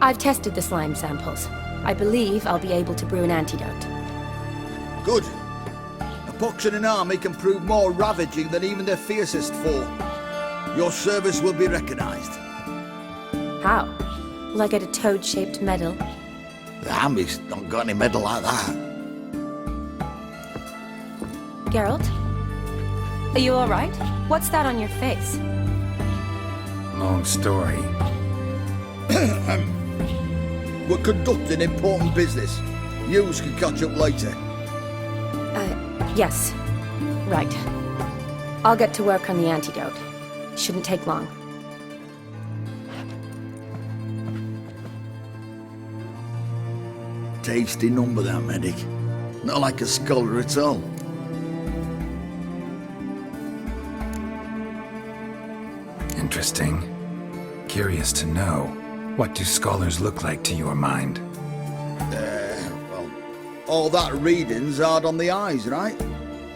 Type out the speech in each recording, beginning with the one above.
I've tested the slime samples. I believe I'll be able to brew an antidote. Good. A pox in an army can prove more ravaging than even their fiercest foe. Your service will be recognized. How? Will I get a toad-shaped medal? The army's not got any medal like that. Geralt? Are you alright? What's that on your face? Long story. We're conducting important business. Yous can catch up later. Yes. Right. I'll get to work on the antidote. Shouldn't take long. Tasty number, that medic. Not like a scholar at all. Interesting. Curious to know, what do scholars look like to your mind? Well, all that reading's hard on the eyes, right?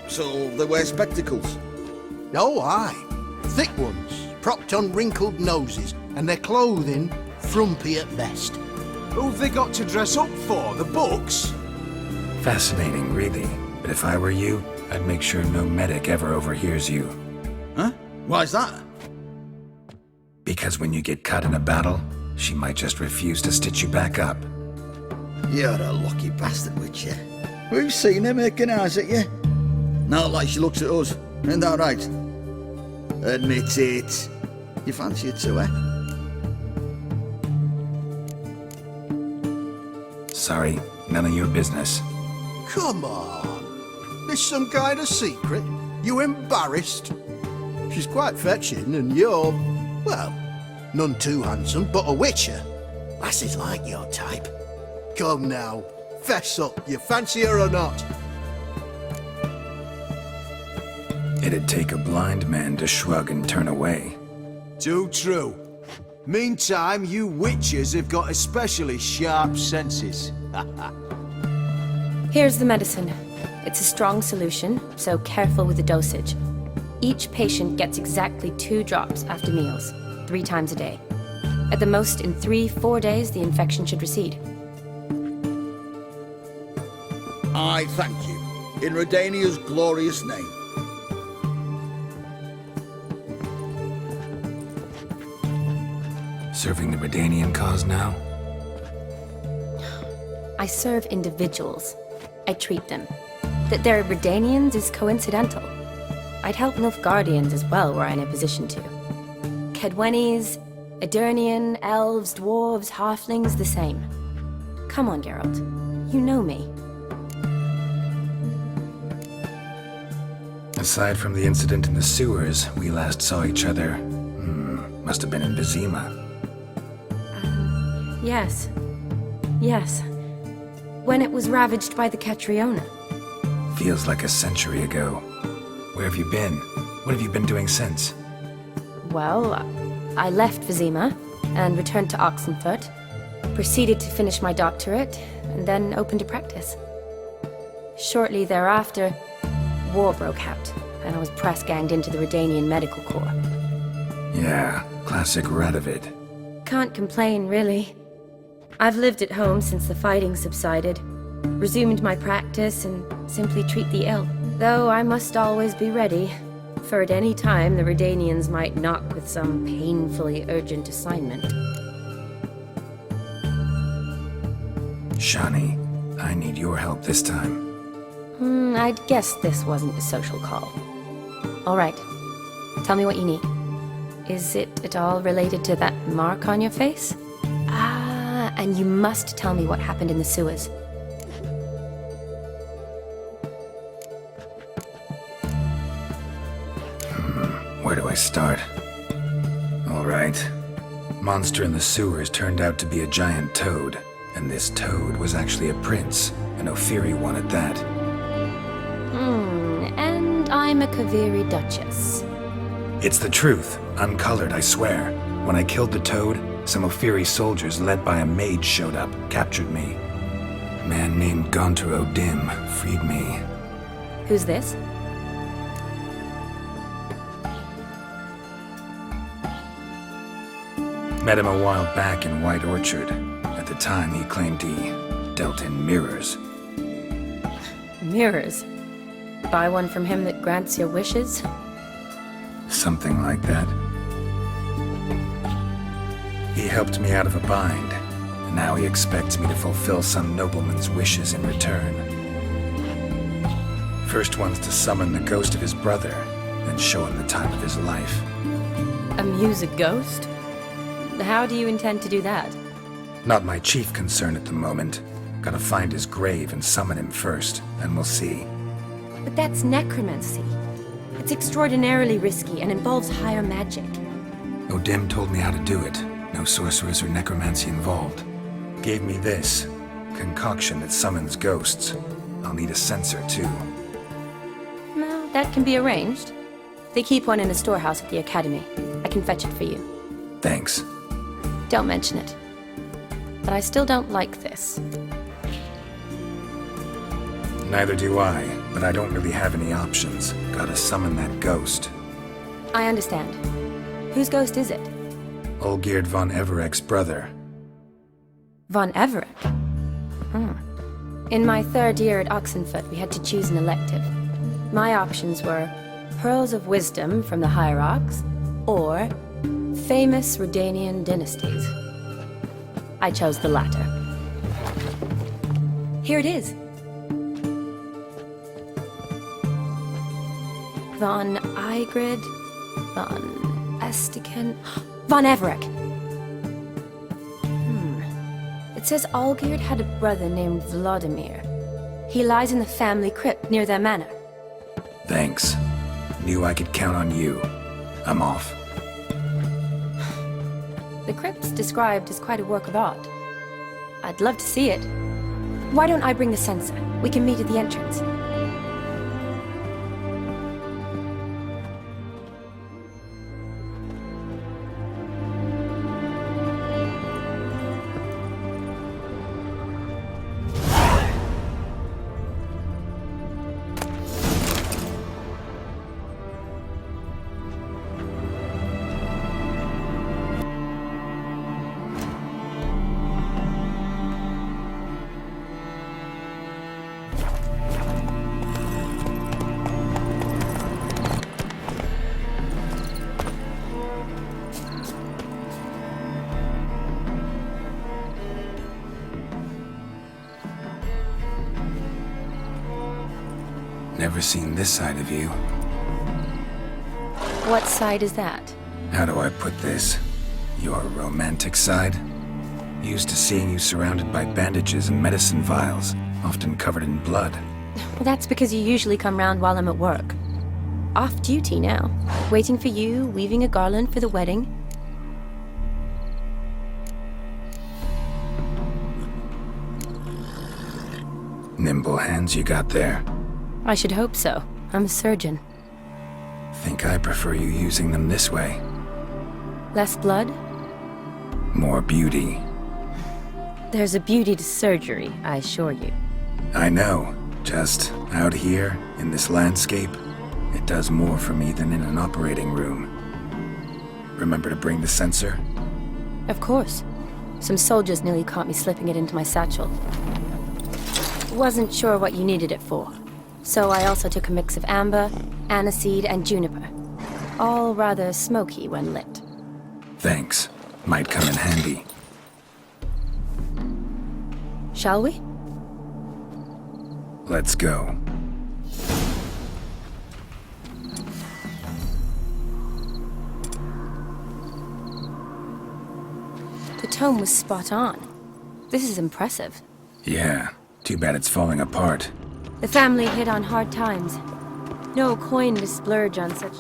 So they wear spectacles. Oh, aye. Thick ones, propped on wrinkled noses, and their clothing frumpy at best. Who've they got to dress up for? The books? Fascinating, really. But if I were you, I'd make sure no medic ever overhears you. Huh? Why's that? Because when you get caught in a battle, she might just refuse to stitch you back up. You're a lucky bastard, Witcher. We've seen her making eyes at you. Not like she looks at us. Ain't that right? Admit it. You fancy her too, eh? Sorry, none of your business. Come on. This some kind of secret? You embarrassed? She's quite fetching, and you're, well, none too handsome, but a witcher. Lasses like your type. Come now, fess up, you fancy her or not? It'd take a blind man to shrug and turn away. Too true. Meantime, you witches have got especially sharp senses. Here's the medicine. It's a strong solution, so careful with the dosage. Each patient gets exactly 2 drops after meals, 3 times a day. At the most, in 3-4 days, the infection should recede. I thank you. In Redania's glorious name. Serving the Redanian cause now? I serve individuals. I treat them. That they're Redanians is coincidental. I'd help Nilfgaardians as well were I in a position to. Kedwenis, Edirnian, elves, dwarves, halflings, the same. Come on, Geralt. You know me. Aside from the incident in the sewers, we last saw each other, must have been in Vizima. Yes. Yes. When it was ravaged by the Catriona. Feels like a century ago. Where have you been? What have you been doing since? Well, I left Vizima and returned to Oxenfurt, proceeded to finish my doctorate, and then opened a practice. Shortly thereafter, war broke out, and I was press-ganged into the Redanian Medical Corps. Yeah, classic Radovid. Can't complain, really. I've lived at home since the fighting subsided, resumed my practice, and simply treat the ill. Though I must always be ready, for at any time the Redanians might knock with some painfully urgent assignment. Shani, I need your help this time. I'd guess this wasn't a social call. All right. Tell me what you need. Is it at all related to that mark on your face? Ah, and you must tell me what happened in the sewers. Where do I start? All right. Monster in the sewers turned out to be a giant toad, and this toad was actually a prince, an Ophiri one at that. And I'm a Kaviri Duchess. It's the truth, uncolored, I swear. When I killed the toad, some Ophiri soldiers led by a mage showed up, captured me. A man named Gontaro Dim freed me. Who's this? Met him a while back in White Orchard. At the time, he claimed he dealt in mirrors. Mirrors. Buy one from him that grants your wishes? Something like that. He helped me out of a bind, and now he expects me to fulfill some nobleman's wishes in return. First one's to summon the ghost of his brother, then show him the time of his life. Amuse a ghost? How do you intend to do that? Not my chief concern at the moment. Gotta find his grave and summon him first, then we'll see. But that's necromancy. It's extraordinarily risky and involves higher magic. Odim told me how to do it. No sorcerers or necromancy involved. Gave me this concoction that summons ghosts. I'll need a censer too. Well, that can be arranged. They keep one in a storehouse at the academy. I can fetch it for you. Thanks. Don't mention it. But I still don't like this. Neither do I, but I don't really have any options. Gotta summon that ghost. I understand. Whose ghost is it? Olgierd von Everek's brother. Von Everek? In my third year at Oxenfoot, we had to choose an elective. My options were Pearls of Wisdom from the Hierarchs, or famous Redanian dynasties. I chose the latter. Here it is. Von Igrid, Von Estiken, Von Everek. It says Olgierd had a brother named Vladimir. He lies in the family crypt near their manor. Thanks. Knew I could count on you. I'm off. The crypt's described as quite a work of art. I'd love to see it. Why don't I bring the censer? We can meet at the entrance. Never seen this side of you. What side is that? How do I put this? Your romantic side? Used to seeing you surrounded by bandages and medicine vials, often covered in blood. Well, that's because you usually come round while I'm at work. Off duty now. Waiting for you, weaving a garland for the wedding. Nimble hands you got there. I should hope so. I'm a surgeon. Think I prefer you using them this way. Less blood? More beauty. There's a beauty to surgery, I assure you. I know. Just out here, in this landscape, it does more for me than in an operating room. Remember to bring the censer? Of course. Some soldiers nearly caught me slipping it into my satchel. Wasn't sure what you needed it for. So I also took a mix of amber, aniseed, and juniper. All rather smoky when lit. Thanks. Might come in handy. Shall we? Let's go. The tome was spot on. This is impressive. Yeah. Too bad it's falling apart. The family hit on hard times. No coin to splurge on such...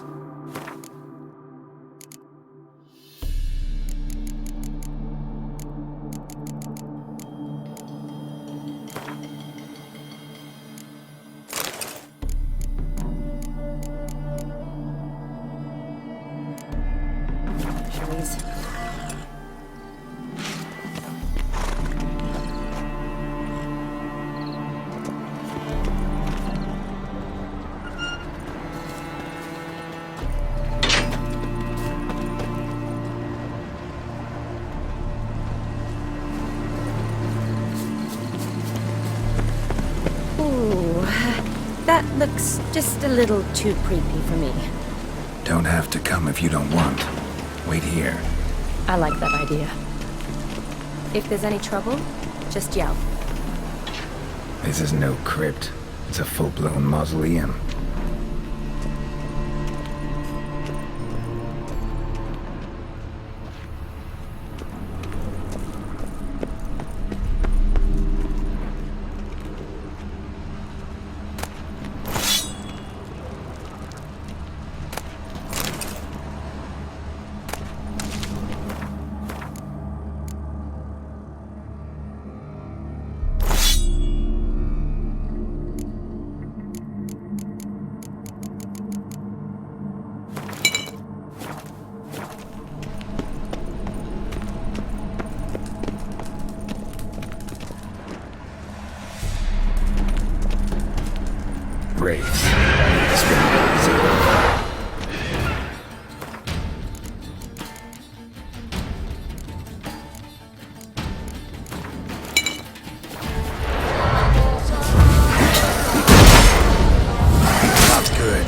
is. Ooh, that looks just a little too creepy for me. Don't have to come if you don't want. Wait here. I like that idea. If there's any trouble, just yell. This is no crypt. It's a full-blown mausoleum. Wraiths. It's been easy. Not good.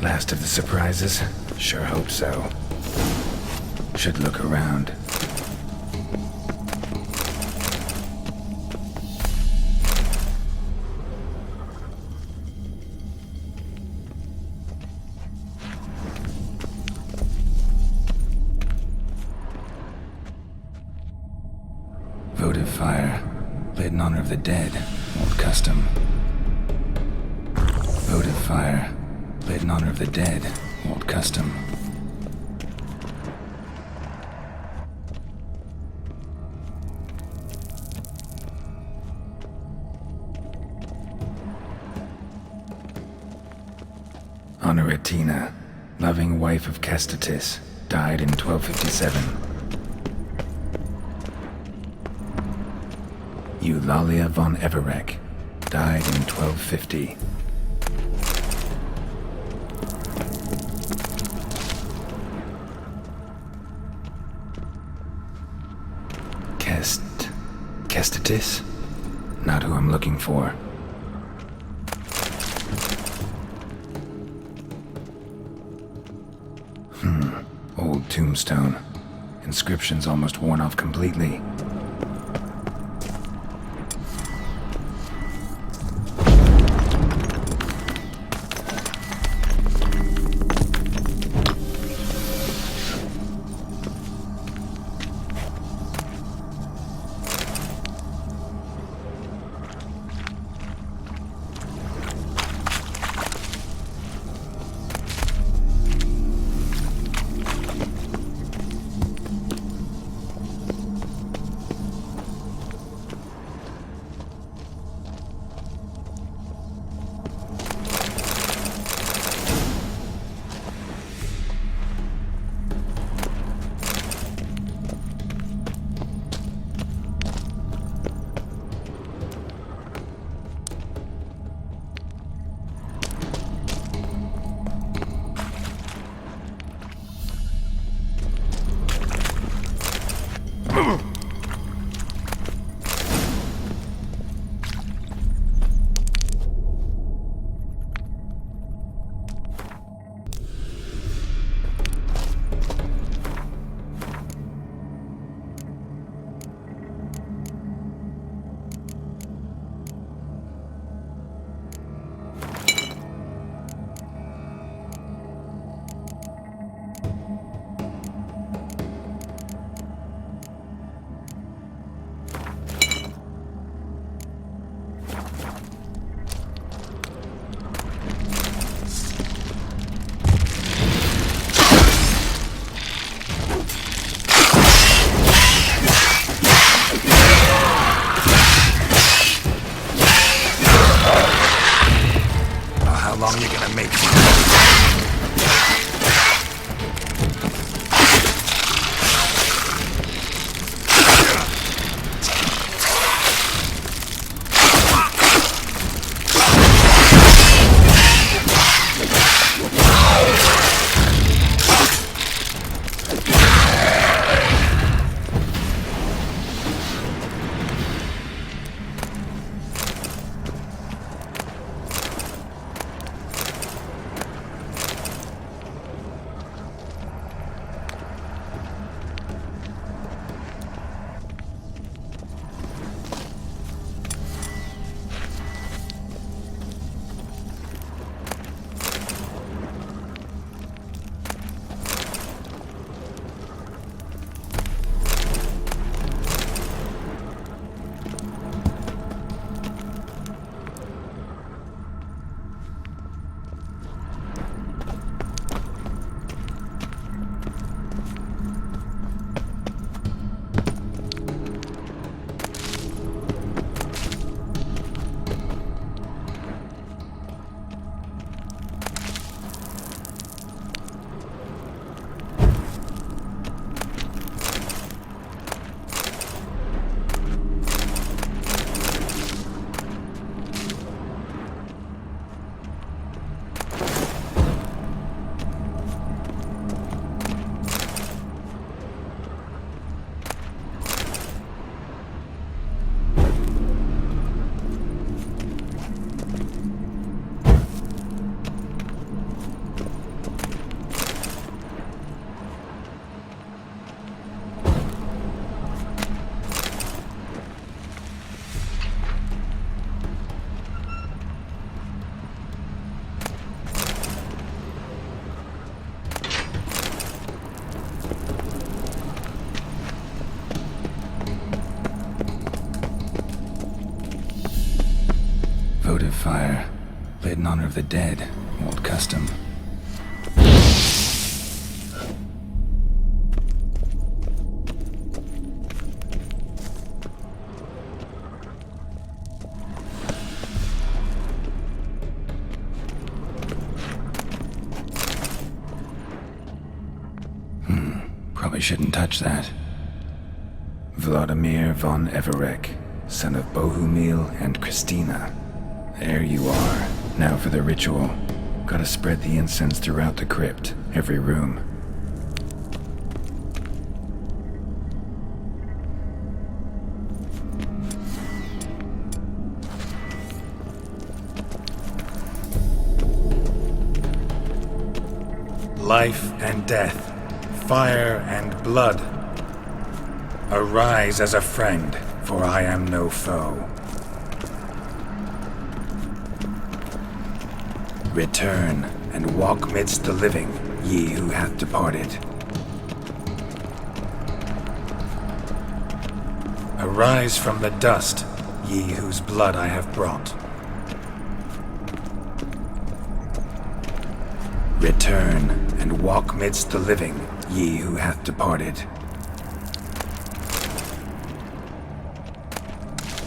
Last of the surprises? Sure hope so. Should look around. Votive fire, lit in honor of the dead, old custom. Votive fire, lit in honor of the dead, old custom. Honoratina, loving wife of Kestatis, died in 1257. Eulalia von Everek, died in 1250. Kestatis? Not who I'm looking for. Old tombstone. Inscription's almost worn off completely. votive fire, lit in honor of the dead, old custom. Probably shouldn't touch that. Vladimir von Everek, son of Bohumil and Christina. There you are. Now for the ritual. Gotta spread the incense throughout the crypt, every room. Life and death, fire and blood. Arise as a friend, for I am no foe. Return and walk midst the living, ye who hath departed. Arise from the dust, ye whose blood I have brought. Return and walk midst the living, ye who hath departed.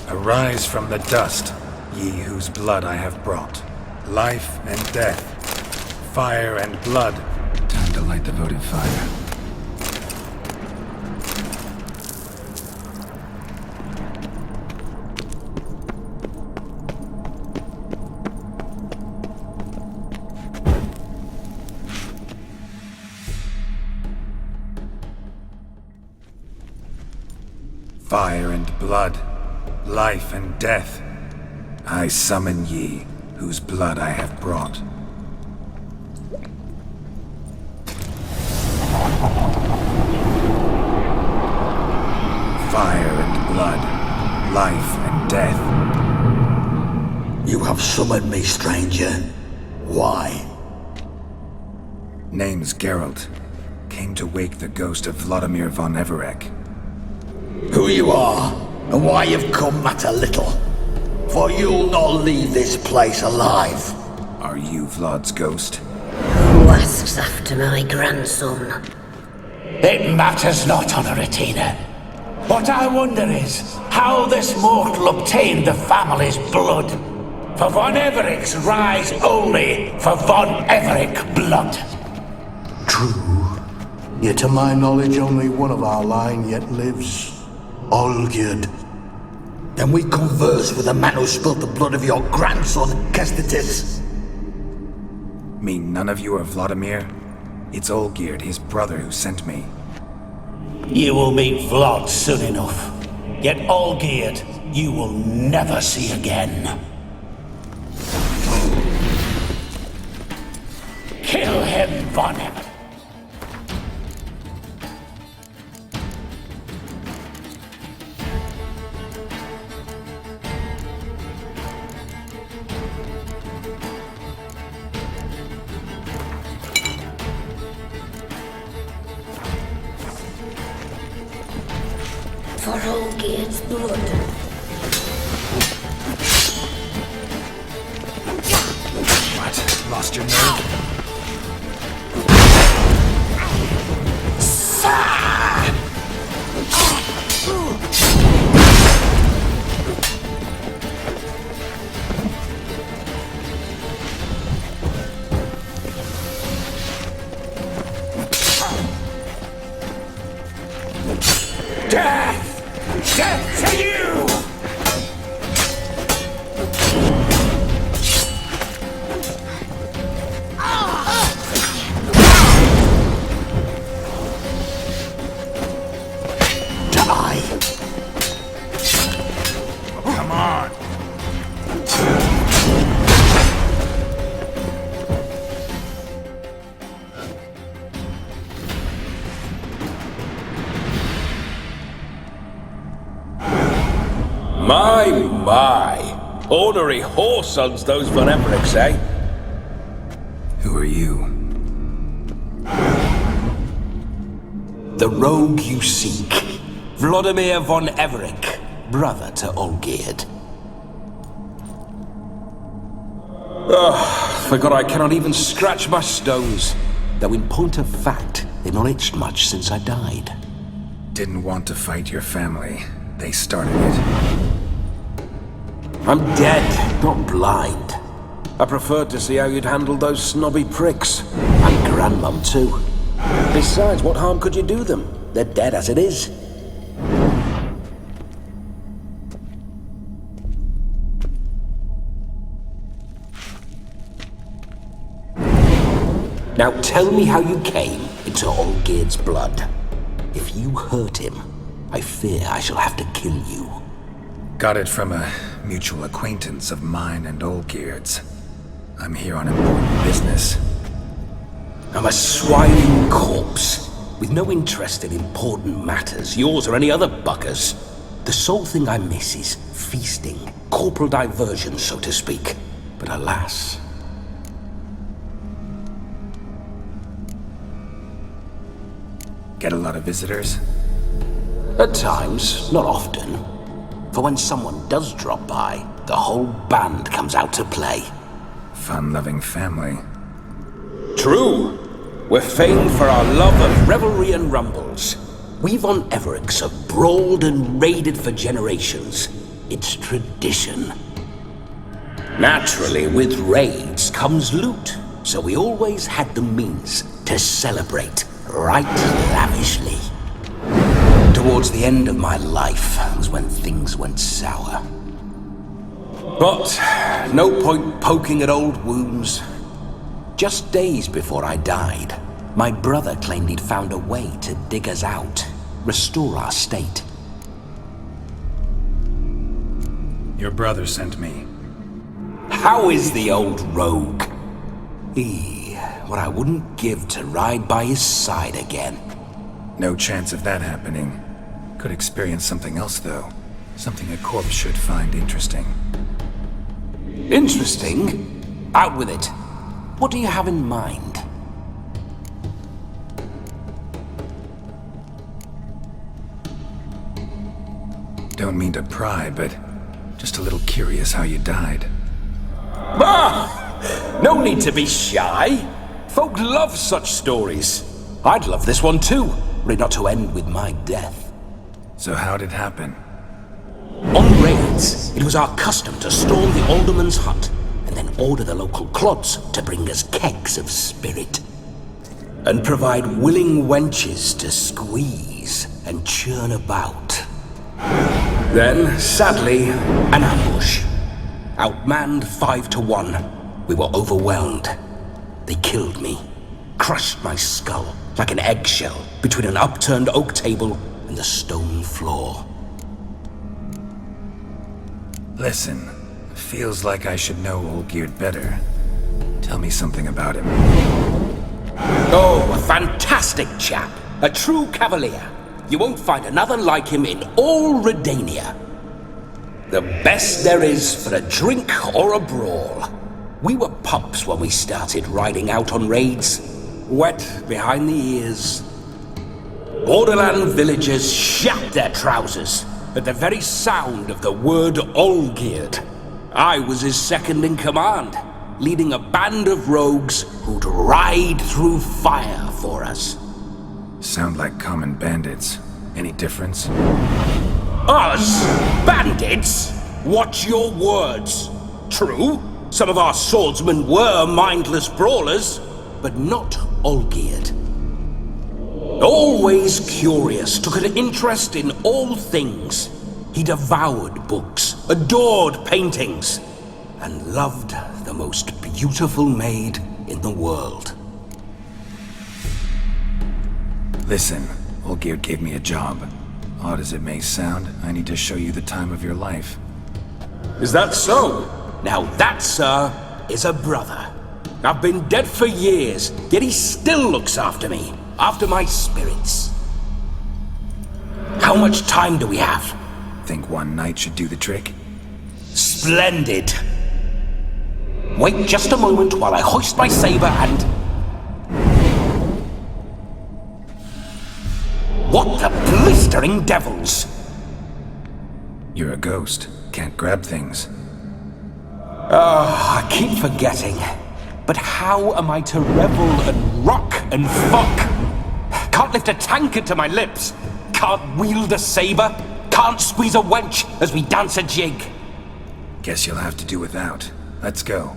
Arise from the dust, ye whose blood I have brought. Life and death, fire and blood. Time to light the votive fire. Fire and blood, life and death, I summon ye, whose blood I have brought. Fire and blood, life and death. You have summoned me, stranger. Why? Name's Geralt. Came to wake the ghost of Vladimir von Everek. Who you are, and why you've come matter little. For you'll not leave this place alive. Are you Vlad's ghost? Who asks after my grandson? It matters not, Honoratina. What I wonder is how this mortal obtained the family's blood. For von Everek's rise only for von Everek blood. True. Yet to my knowledge, only one of our line yet lives. Olgierd. Then we converse with the man who spilt the blood of your grandson, Kestitis. Mean none of you are Vladimir? It's Olgierd, his brother, who sent me. You will meet Vlad soon enough. Yet Olgierd, you will never see again. Kill him, von Everek. For Olgierd's blood. What? Lost your nerve? Death! Death to you! Die. Come on! My! Ornery whoresons those von Evereks, eh? Who are you? The rogue you seek. Vladimir von Everek, brother to Olgierd. Forgot I cannot even scratch my stones. Though in point of fact, they've not itched much since I died. Didn't want to fight your family. They started it. I'm dead, not blind. I preferred to see how you'd handle those snobby pricks. And Grandmum, too. Besides, what harm could you do them? They're dead as it is. Now tell me how you came into Olgierd's blood. If you hurt him, I fear I shall have to kill you. Got it from a mutual acquaintance of mine and Olgierd's. I'm here on important business. I'm a swining corpse, with no interest in important matters, yours or any other buggers. The sole thing I miss is feasting, corporal diversion, so to speak. But alas... Get a lot of visitors? At times, not often. For when someone does drop by, the whole band comes out to play. Fun-loving family. True. We're famed for our love of revelry and rumbles. We von Evericks have brawled and raided for generations. It's tradition. Naturally, with raids comes loot, so we always had the means to celebrate right lavishly. Towards the end of my life was when things went sour. But no point poking at old wounds. Just days before I died, my brother claimed he'd found a way to dig us out, restore our state. Your brother sent me. How is the old rogue? What I wouldn't give to ride by his side again. No chance of that happening. Could experience something else, though. Something a corpse should find interesting. Interesting? Out with it. What do you have in mind? Don't mean to pry, but just a little curious how you died. Ah! No need to be shy. Folk love such stories. I'd love this one too, were it not to end with my death. So how'd it happen? On raids, it was our custom to storm the alderman's hut and then order the local clods to bring us kegs of spirit. And provide willing wenches to squeeze and churn about. Then, sadly, an ambush. Outmanned 5 to 1, we were overwhelmed. They killed me, crushed my skull like an eggshell between an upturned oak table and the stone floor. Listen, feels like I should know Olgierd better. Tell me something about him. Oh, a fantastic chap. A true cavalier. You won't find another like him in all Redania. The best there is for a drink or a brawl. We were pups when we started riding out on raids. Wet behind the ears. Borderland villagers shat their trousers at the very sound of the word Olgierd. I was his second in command, leading a band of rogues who'd ride through fire for us. Sound like common bandits. Any difference? Us? Bandits? Watch your words. True, some of our swordsmen were mindless brawlers, but not Olgierd. Always curious, took an interest in all things. He devoured books, adored paintings, and loved the most beautiful maid in the world. Listen, Olgierd gave me a job. Odd as it may sound, I need to show you the time of your life. Is that so? Now that, sir, is a brother. I've been dead for years, yet he still looks after me, after my spirits. How much time do we have? Think one night should do the trick? Splendid! Wait just a moment while I hoist my saber and... What the blistering devils! You're a ghost. Can't grab things. I keep forgetting. But how am I to revel and rock and fuck? Can't lift a tankard to my lips. Can't wield a saber. Can't squeeze a wench as we dance a jig. Guess you'll have to do without. Let's go.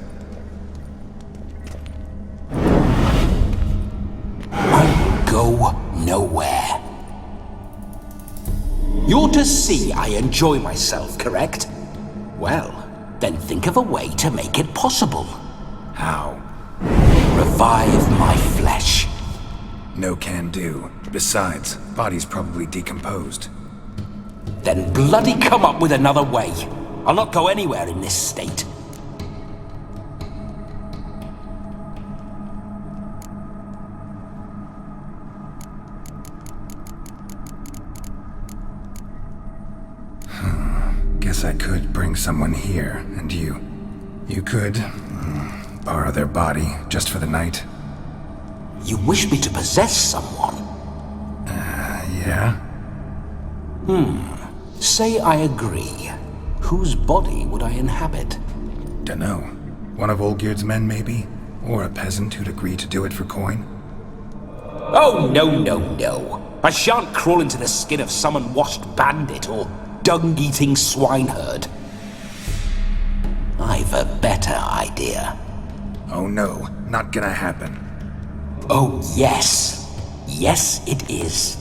I go nowhere. You're to see I enjoy myself, correct? Well, then think of a way to make it possible. How? Revive my flesh. No can do. Besides, body's probably decomposed. Then bloody come up with another way. I'll not go anywhere in this state. Guess I could bring someone here, and you could borrow their body just for the night. You wish me to possess someone? Yeah? Say I agree. Whose body would I inhabit? Dunno. One of Olgierd's men, maybe? Or a peasant who'd agree to do it for coin? Oh, no. I shan't crawl into the skin of some unwashed bandit or dung-eating swineherd. I've a better idea. Oh no, not gonna happen. Oh, yes. Yes, it is.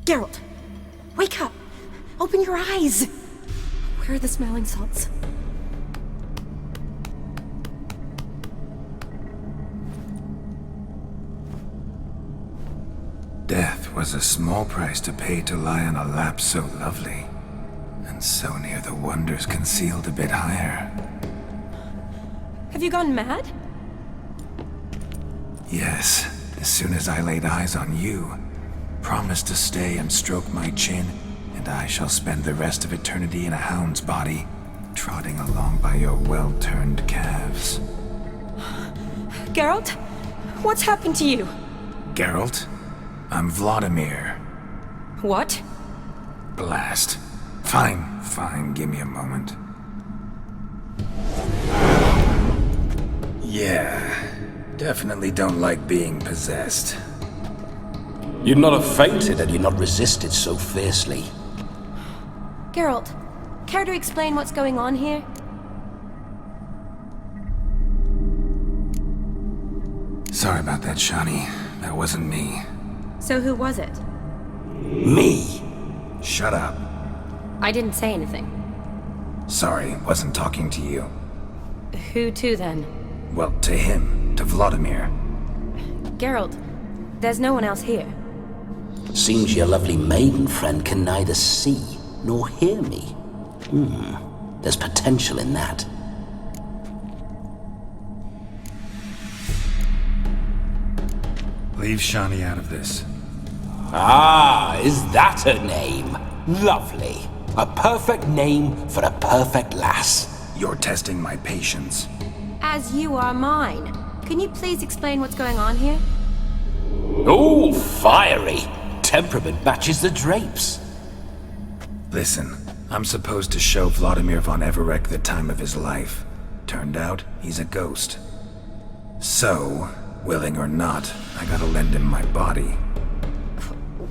Geralt, wake up! Open your eyes! Where are the smelling salts? Death was a small price to pay to lie on a lap so lovely, and so near the wonders concealed a bit higher. Have you gone mad? Yes, as soon as I laid eyes on you, promised to stay and stroke my chin, and I shall spend the rest of eternity in a hound's body, trotting along by your well-turned calves. Geralt? What's happened to you? Geralt? I'm Vladimir. What? Blast. Fine, give me a moment. Yeah, definitely don't like being possessed. You'd not have fainted had you not resisted so fiercely. Geralt, care to explain what's going on here? Sorry about that, Shani. That wasn't me. So who was it? Me? Shut up. I didn't say anything. Sorry, wasn't talking to you. Who to then? Well, to him. To Vladimir. Geralt, there's no one else here. Seems your lovely maiden friend can neither see nor hear me. There's potential in that. Leave Shani out of this. Ah, is that her name? Lovely. A perfect name for a perfect lass. You're testing my patience. As you are mine. Can you please explain what's going on here? Oh, fiery. Temperament matches the drapes. Listen, I'm supposed to show Vladimir von Everec the time of his life. Turned out, he's a ghost. So, willing or not, I gotta lend him my body.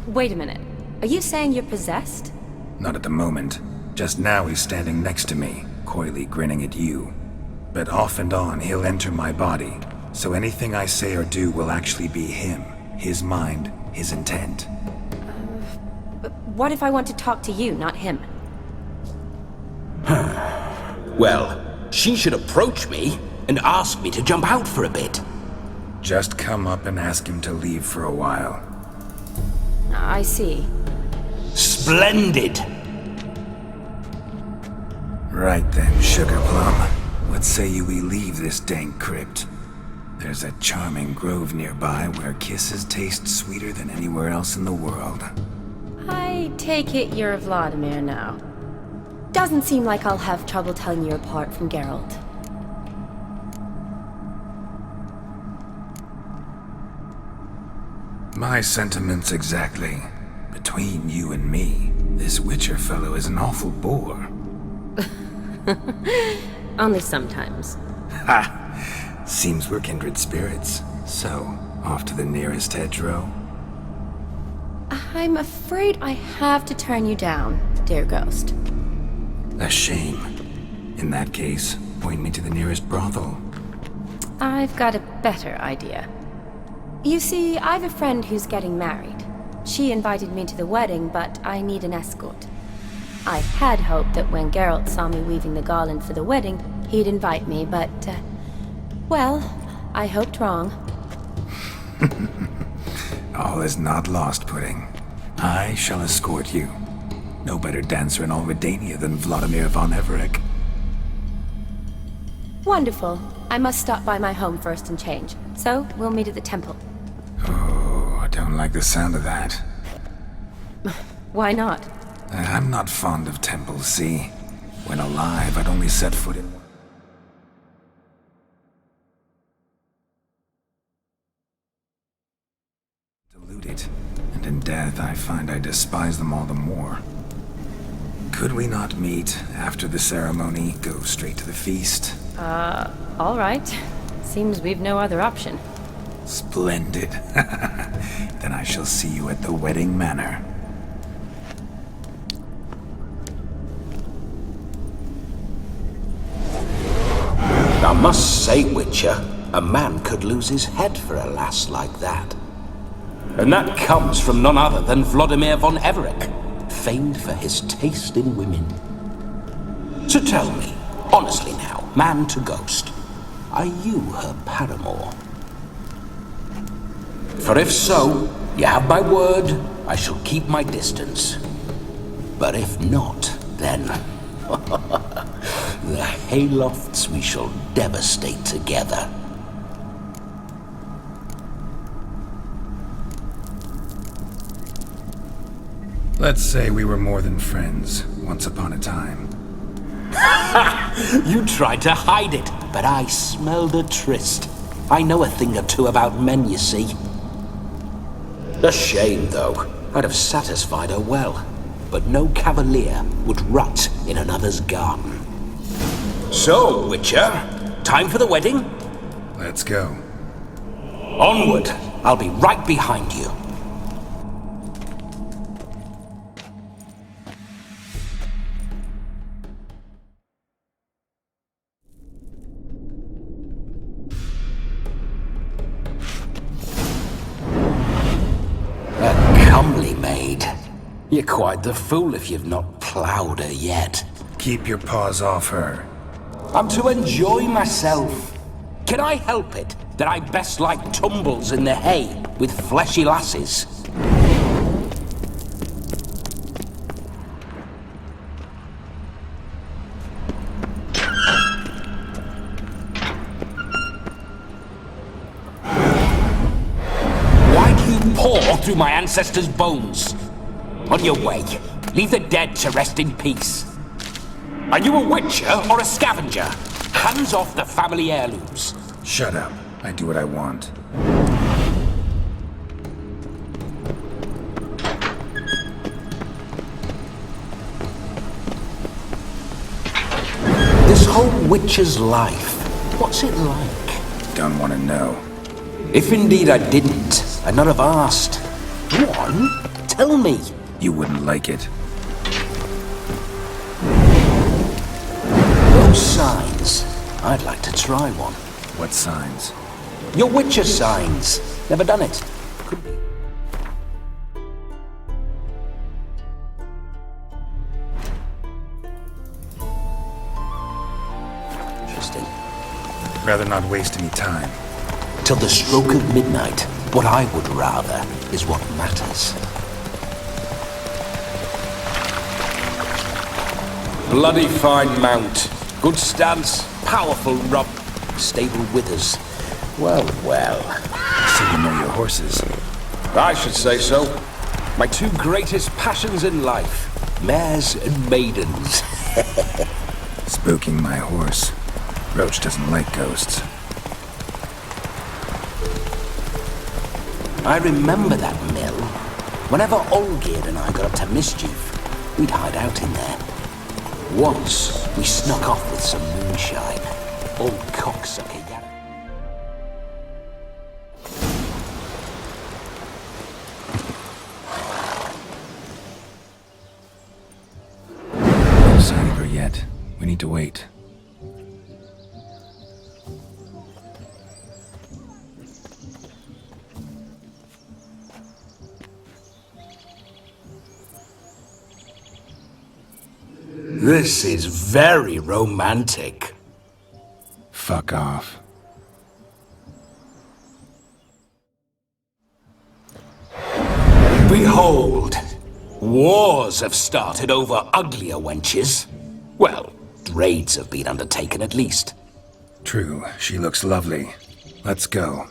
Wait a minute. Are you saying you're possessed? Not at the moment. Just now he's standing next to me, coyly grinning at you. But off and on, he'll enter my body. So anything I say or do will actually be him. His mind, his intent. But what if I want to talk to you, not him? Well, she should approach me and ask me to jump out for a bit. Just come up and ask him to leave for a while. I see. Splendid! Right then, Sugar Plum. What say you we leave this dank crypt? There's a charming grove nearby where kisses taste sweeter than anywhere else in the world. I take it you're Vladimir now. Doesn't seem like I'll have trouble telling you apart from Geralt. My sentiments exactly. Between you and me, this Witcher fellow is an awful bore. Only sometimes. Ha! Seems we're kindred spirits. So, off to the nearest hedgerow? I'm afraid I have to turn you down, dear ghost. A shame. In that case, point me to the nearest brothel. I've got a better idea. You see, I've a friend who's getting married. She invited me to the wedding, but I need an escort. I had hoped that when Geralt saw me weaving the garland for the wedding, he'd invite me, but, well, I hoped wrong. All is not lost, Pudding. I shall escort you. No better dancer in all Redania than Vladimir von Everec. Wonderful. I must stop by my home first and change, so we'll meet at the temple. Oh, I don't like the sound of that. Why not? I'm not fond of temples, see? When alive, I'd only set foot in one. Deluded, and in death I find I despise them all the more. Could we not meet after the ceremony, go straight to the feast? All right. Seems we've no other option. Splendid. Then I shall see you at the wedding manor. I must say, Witcher, a man could lose his head for a lass like that. And that comes from none other than Vladimir von Everec, famed for his taste in women. So tell me, honestly now, man to ghost, are you her paramour? For if so, you have my word, I shall keep my distance. But if not, then the haylofts we shall devastate together. Let's say we were more than friends, once upon a time. You tried to hide it, but I smelled a tryst. I know a thing or two about men, you see. A shame, though. I'd have satisfied her well. But no cavalier would rot in another's garden. So, Witcher, time for the wedding? Let's go. Onward! I'll be right behind you. A comely maid. You're quite the fool if you've not ploughed her yet. Keep your paws off her. I'm to enjoy myself. Can I help it that I best like tumbles in the hay with fleshy lasses? Why do you paw through my ancestors' bones? On your way, leave the dead to rest in peace. Are you a witcher or a scavenger? Hands off the family heirlooms. Shut up. I do what I want. This whole witcher's life, what's it like? Don't want to know. If indeed I didn't, I'd not have asked. Go on, tell me. You wouldn't like it. Those signs. I'd like to try one. What signs? Your witcher signs. Never done it. Could be. Interesting. Rather not waste any time. Till the stroke of midnight, what I would rather is what matters. Bloody fine mount. Good stance, powerful rump, stable withers. Well, well. So you know your horses. I should say so. My two greatest passions in life, mares and maidens. Spooking my horse. Roach doesn't like ghosts. I remember that mill. Whenever Olgerd and I got up to mischief, we'd hide out in there. Once, we snuck off with some moonshine. Old cocksucker Garrett. No sign of her yet. We need to wait. This is very romantic. Fuck off. Behold, wars have started over uglier wenches. Well, raids have been undertaken at least. True, she looks lovely. Let's go.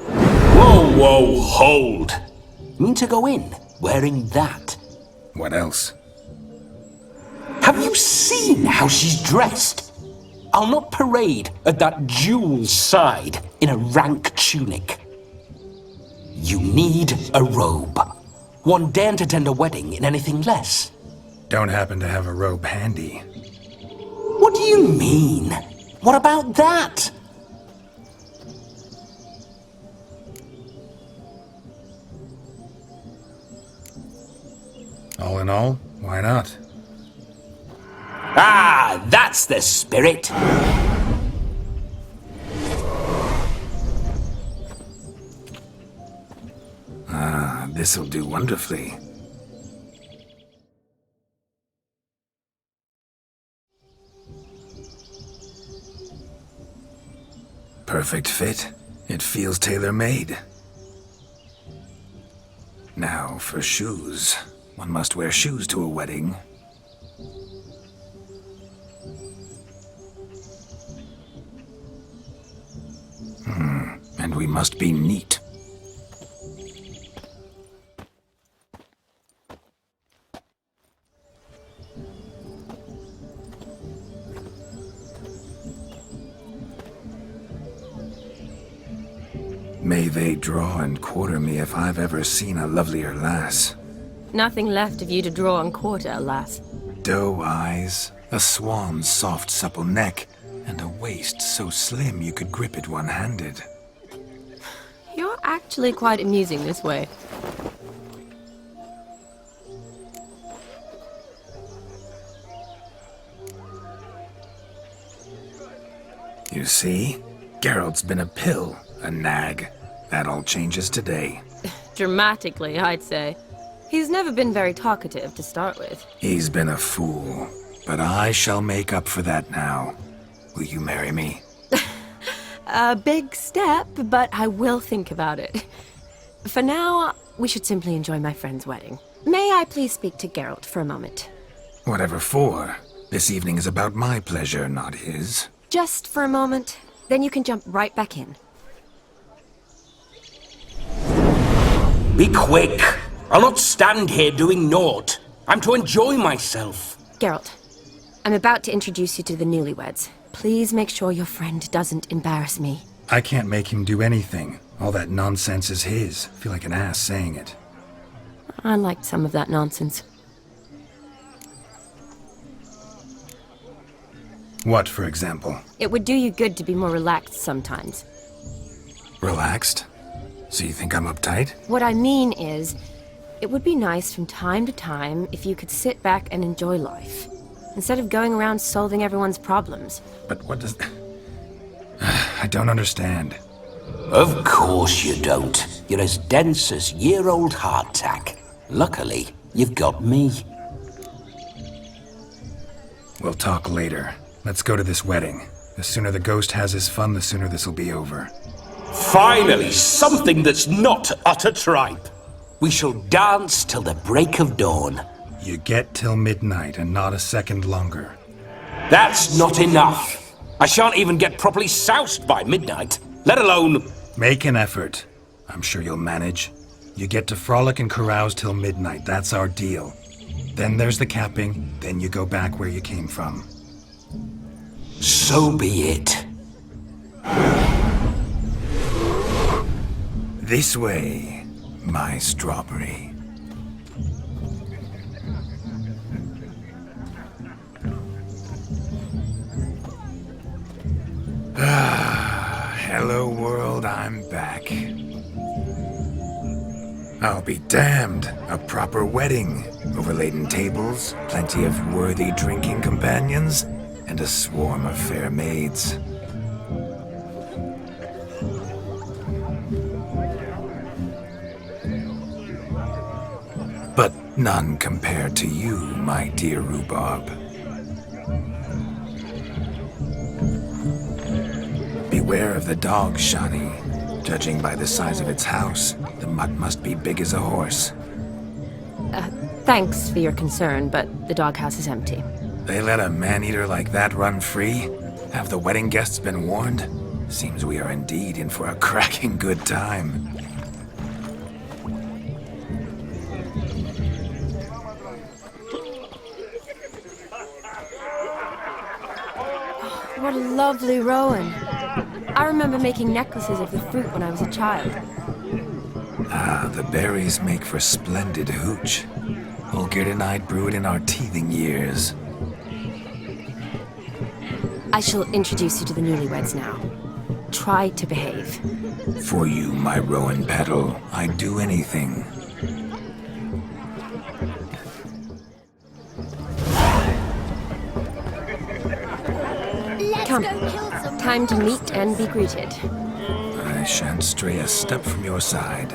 Whoa, whoa, hold! Mean to go in, wearing that? What else? Have you seen how she's dressed? I'll not parade at that jewel's side in a rank tunic. You need a robe. One daren't attend a wedding in anything less. Don't happen to have a robe handy. What do you mean? What about that? All in all, why not? Ah, that's the spirit. Ah, this'll do wonderfully. Perfect fit. It feels tailor-made. Now for shoes. One must wear shoes to a wedding. And we must be neat. May they draw and quarter me if I've ever seen a lovelier lass. Nothing left of you to draw and quarter, alas. Doe eyes, a swan's soft supple neck, and a waist so slim you could grip it one-handed. You're actually quite amusing this way. You see? Geralt's been a pill, a nag. That all changes today. Dramatically, I'd say. He's never been very talkative to start with. He's been a fool, but I shall make up for that now. Will you marry me? A big step, but I will think about it. For now, we should simply enjoy my friend's wedding. May I please speak to Geralt for a moment? Whatever for. This evening is about my pleasure, not his. Just for a moment, then you can jump right back in. Be quick! I'll not stand here doing naught. I'm to enjoy myself. Geralt, I'm about to introduce you to the newlyweds. Please make sure your friend doesn't embarrass me. I can't make him do anything. All that nonsense is his. Feel like an ass saying it. I liked some of that nonsense. What, for example? It would do you good to be more relaxed sometimes. Relaxed? So you think I'm uptight? What I mean is, it would be nice from time to time if you could sit back and enjoy life, instead of going around solving everyone's problems. But what does... I don't understand. Of course you don't. You're as dense as year-old hardtack. Luckily, you've got me. We'll talk later. Let's go to this wedding. The sooner the ghost has his fun, the sooner this'll be over. Finally, something that's not utter tripe. We shall dance till the break of dawn. You get till midnight and not a second longer. That's not enough. I shan't even get properly soused by midnight, let alone... Make an effort. I'm sure you'll manage. You get to frolic and carouse till midnight. That's our deal. Then there's the capping, then you go back where you came from. So be it. This way, my strawberry. Hello world, I'm back. I'll be damned. A proper wedding. Overladen tables, plenty of worthy drinking companions, and a swarm of fair maids. But none compared to you, my dear rhubarb. Beware of the dog, Shani. Judging by the size of its house, the mutt must be big as a horse. Thanks for your concern, but the doghouse is empty. They let a man-eater like that run free? Have the wedding guests been warned? Seems we are indeed in for a cracking good time. What a lovely rowan. I remember making necklaces of the fruit when I was a child. Ah, the berries make for splendid hooch. Olgerd and I brewed in our teething years. I shall introduce you to the newlyweds now. Try to behave. For you, my rowan petal, I'd do anything. Come. Time to meet and be greeted. I shan't stray a step from your side.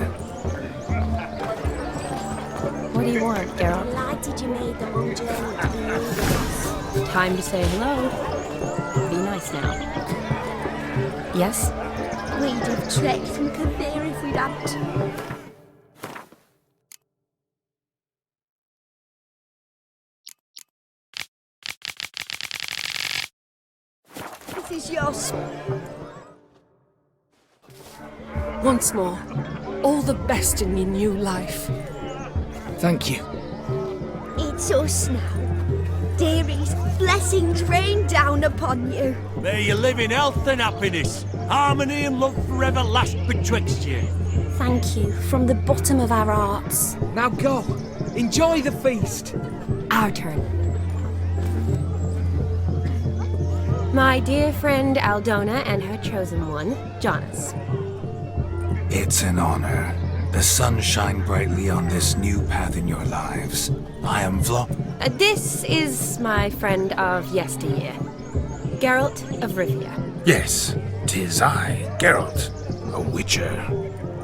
What do you want, Geralt? Delighted you made the long journey to be with us. Time to say hello. Be nice now. Yes? We'd have trekked from Kavir if we'd had to. This is yours. Once more, all the best in your new life. Thank you. It's us now. Dearies, blessings rain down upon you. May you live in health and happiness. Harmony and love forever last betwixt you. Thank you from the bottom of our hearts. Now go. Enjoy the feast. Our turn. My dear friend Aldona and her chosen one, Jonas. It's an honor. The sun shine brightly on this new path in your lives. I am This is my friend of yesteryear, Geralt of Rivia. Yes, 'tis I, Geralt, a witcher.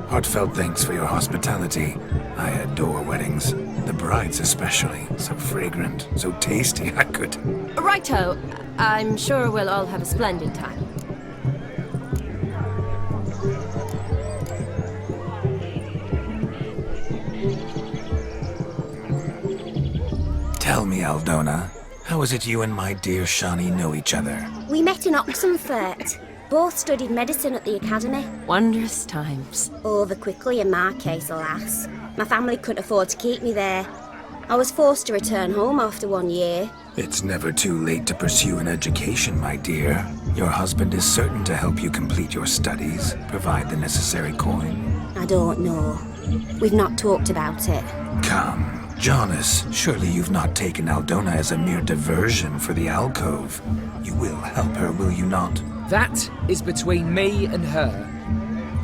Heartfelt thanks for your hospitality. I adore weddings. The brides especially. So fragrant, so tasty, I could... Righto. I'm sure we'll all have a splendid time. Tell me, Aldona, how is it you and my dear Shani know each other? We met in Oxenfurt. Both studied medicine at the academy. Wondrous times. Over quickly in my case, alas. My family couldn't afford to keep me there. I was forced to return home after 1 year. It's never too late to pursue an education, my dear. Your husband is certain to help you complete your studies, provide the necessary coin. I don't know. We've not talked about it. Come, Jonas, surely you've not taken Aldona as a mere diversion for the alcove. You will help her, will you not? That is between me and her.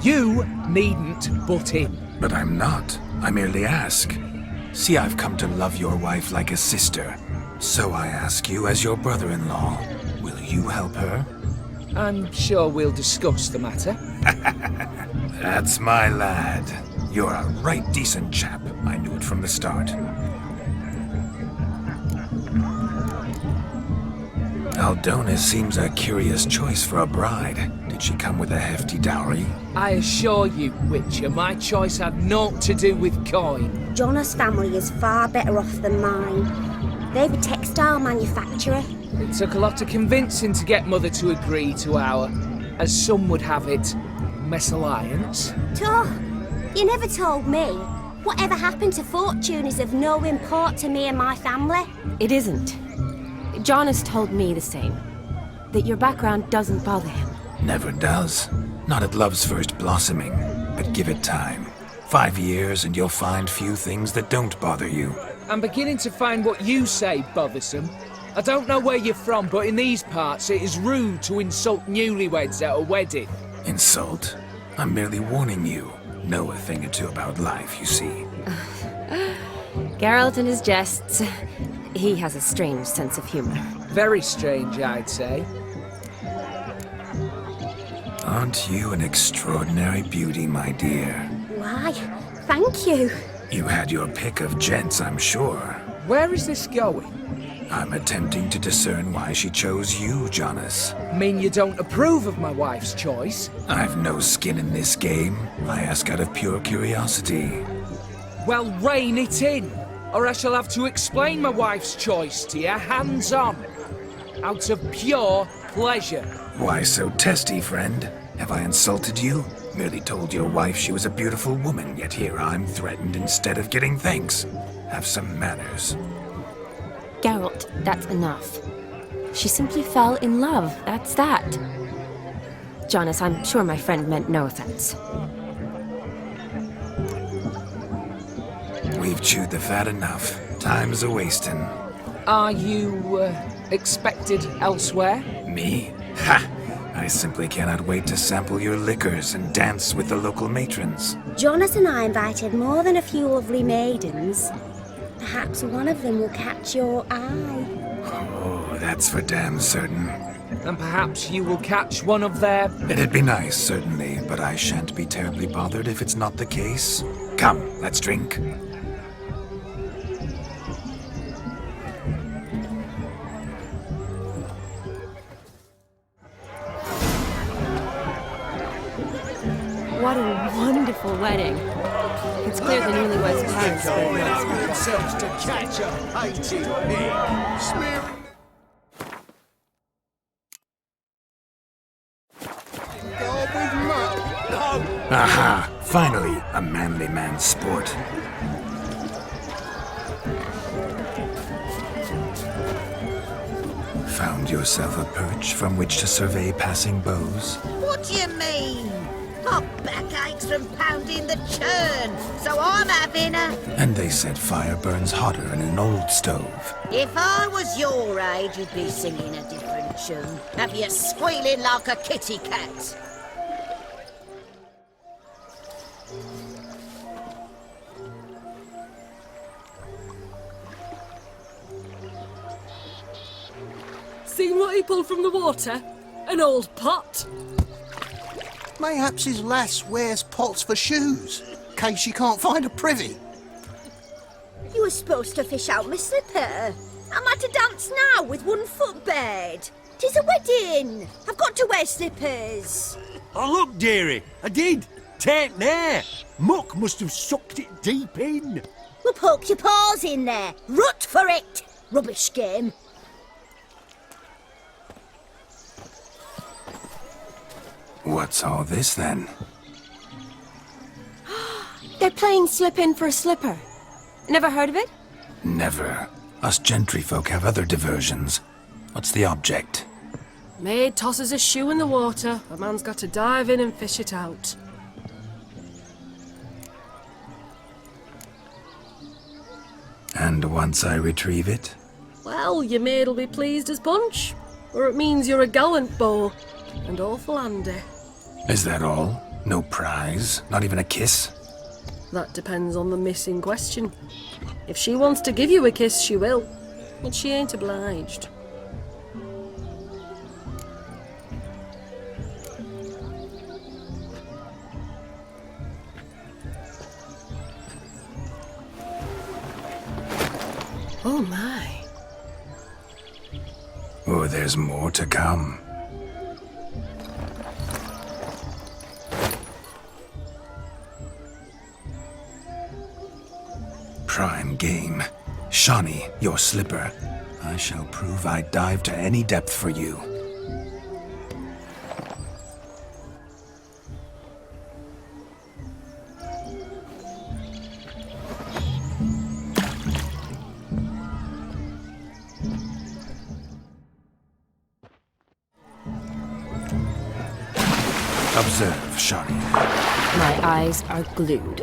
You needn't butt in. But I'm not. I merely ask. See, I've come to love your wife like a sister. So I ask you as your brother-in-law, will you help her? I'm sure we'll discuss the matter. That's my lad. You're a right decent chap. I knew it from the start. Aldona seems a curious choice for a bride. Did she come with a hefty dowry? I assure you, Witcher, my choice had naught to do with coin. Jonas' family is far better off than mine. They've a textile manufacturer. It took a lot of convincing to get Mother to agree to our, as some would have it, mesalliance. You never told me. Whatever happened to fortune is of no import to me and my family. It isn't. Jonas told me the same. That your background doesn't bother him. Never does. Not at love's first blossoming. but give it time. 5 years and you'll find few things that don't bother you. I'm beginning to find what you say bothersome. I don't know where you're from, but in these parts it is rude to insult newlyweds at a wedding. Insult? I'm merely warning you. Know a thing or two about life, you see. Geralt and his jests. He has a strange sense of humor. Very strange, I'd say. Aren't you an extraordinary beauty, my dear? Why, thank you. You had your pick of gents, I'm sure. Where is this going? I'm attempting to discern why she chose you, Jonas. Mean you don't approve of my wife's choice? I've no skin in this game. I ask out of pure curiosity. Well, rein it in, or I shall have to explain my wife's choice to you hands-on. Out of pure pleasure. Why so testy, friend? Have I insulted you? Merely told your wife she was a beautiful woman, yet here I'm threatened instead of getting thanks. Have some manners. Geralt, that's enough. She simply fell in love, that's that. Jonas, I'm sure my friend meant no offense. We've chewed the fat enough. Time's a-wasting. Are you, expected elsewhere? Me? Ha! I simply cannot wait to sample your liquors and dance with the local matrons. Jonas and I invited more than a few lovely maidens. Perhaps one of them will catch your eye. Oh, that's for damn certain. And perhaps you will catch one of their... It'd be nice, certainly, but I shan't be terribly bothered if it's not the case. Come, let's drink. What a wonderful wedding. It's clear the newlyweds' parents were not themselves to catch a hating pig. Smearing. God with muck. No. Aha! Finally, a manly man's sport. Found yourself a perch from which to survey passing beaux? What do you mean? My back aches from pounding the churn, so I'm having a... And they said fire burns hotter in an old stove. If I was your age, you'd be singing a different tune. Have you squealing like a kitty cat? Seen what he pulled from the water? An old pot? Mayhaps his lass wears pots for shoes, case she can't find a privy. You were supposed to fish out my slipper. I'm at a dance now with 1 foot bared. 'Tis a wedding. I've got to wear slippers. Oh, look, dearie, I did. Take there. Muck must have sucked it deep in. Well, poke your paws in there. Rut for it. Rubbish game. What's all this then? They're playing slip in for a slipper. Never heard of it? Never. Us gentry folk have other diversions. What's the object? Maid tosses a shoe in the water. A man's got to dive in and fish it out. And once I retrieve it? Well, your maid'll be pleased as punch. Or it means you're a gallant beau. And awful handy. Is that all? No prize? Not even a kiss? That depends on the miss in question. If she wants to give you a kiss, she will. But she ain't obliged. Oh my. Oh, there's more to come. Prime game. Shani, your slipper. I shall prove I'd dive to any depth for you. observe, Shani. My eyes are glued.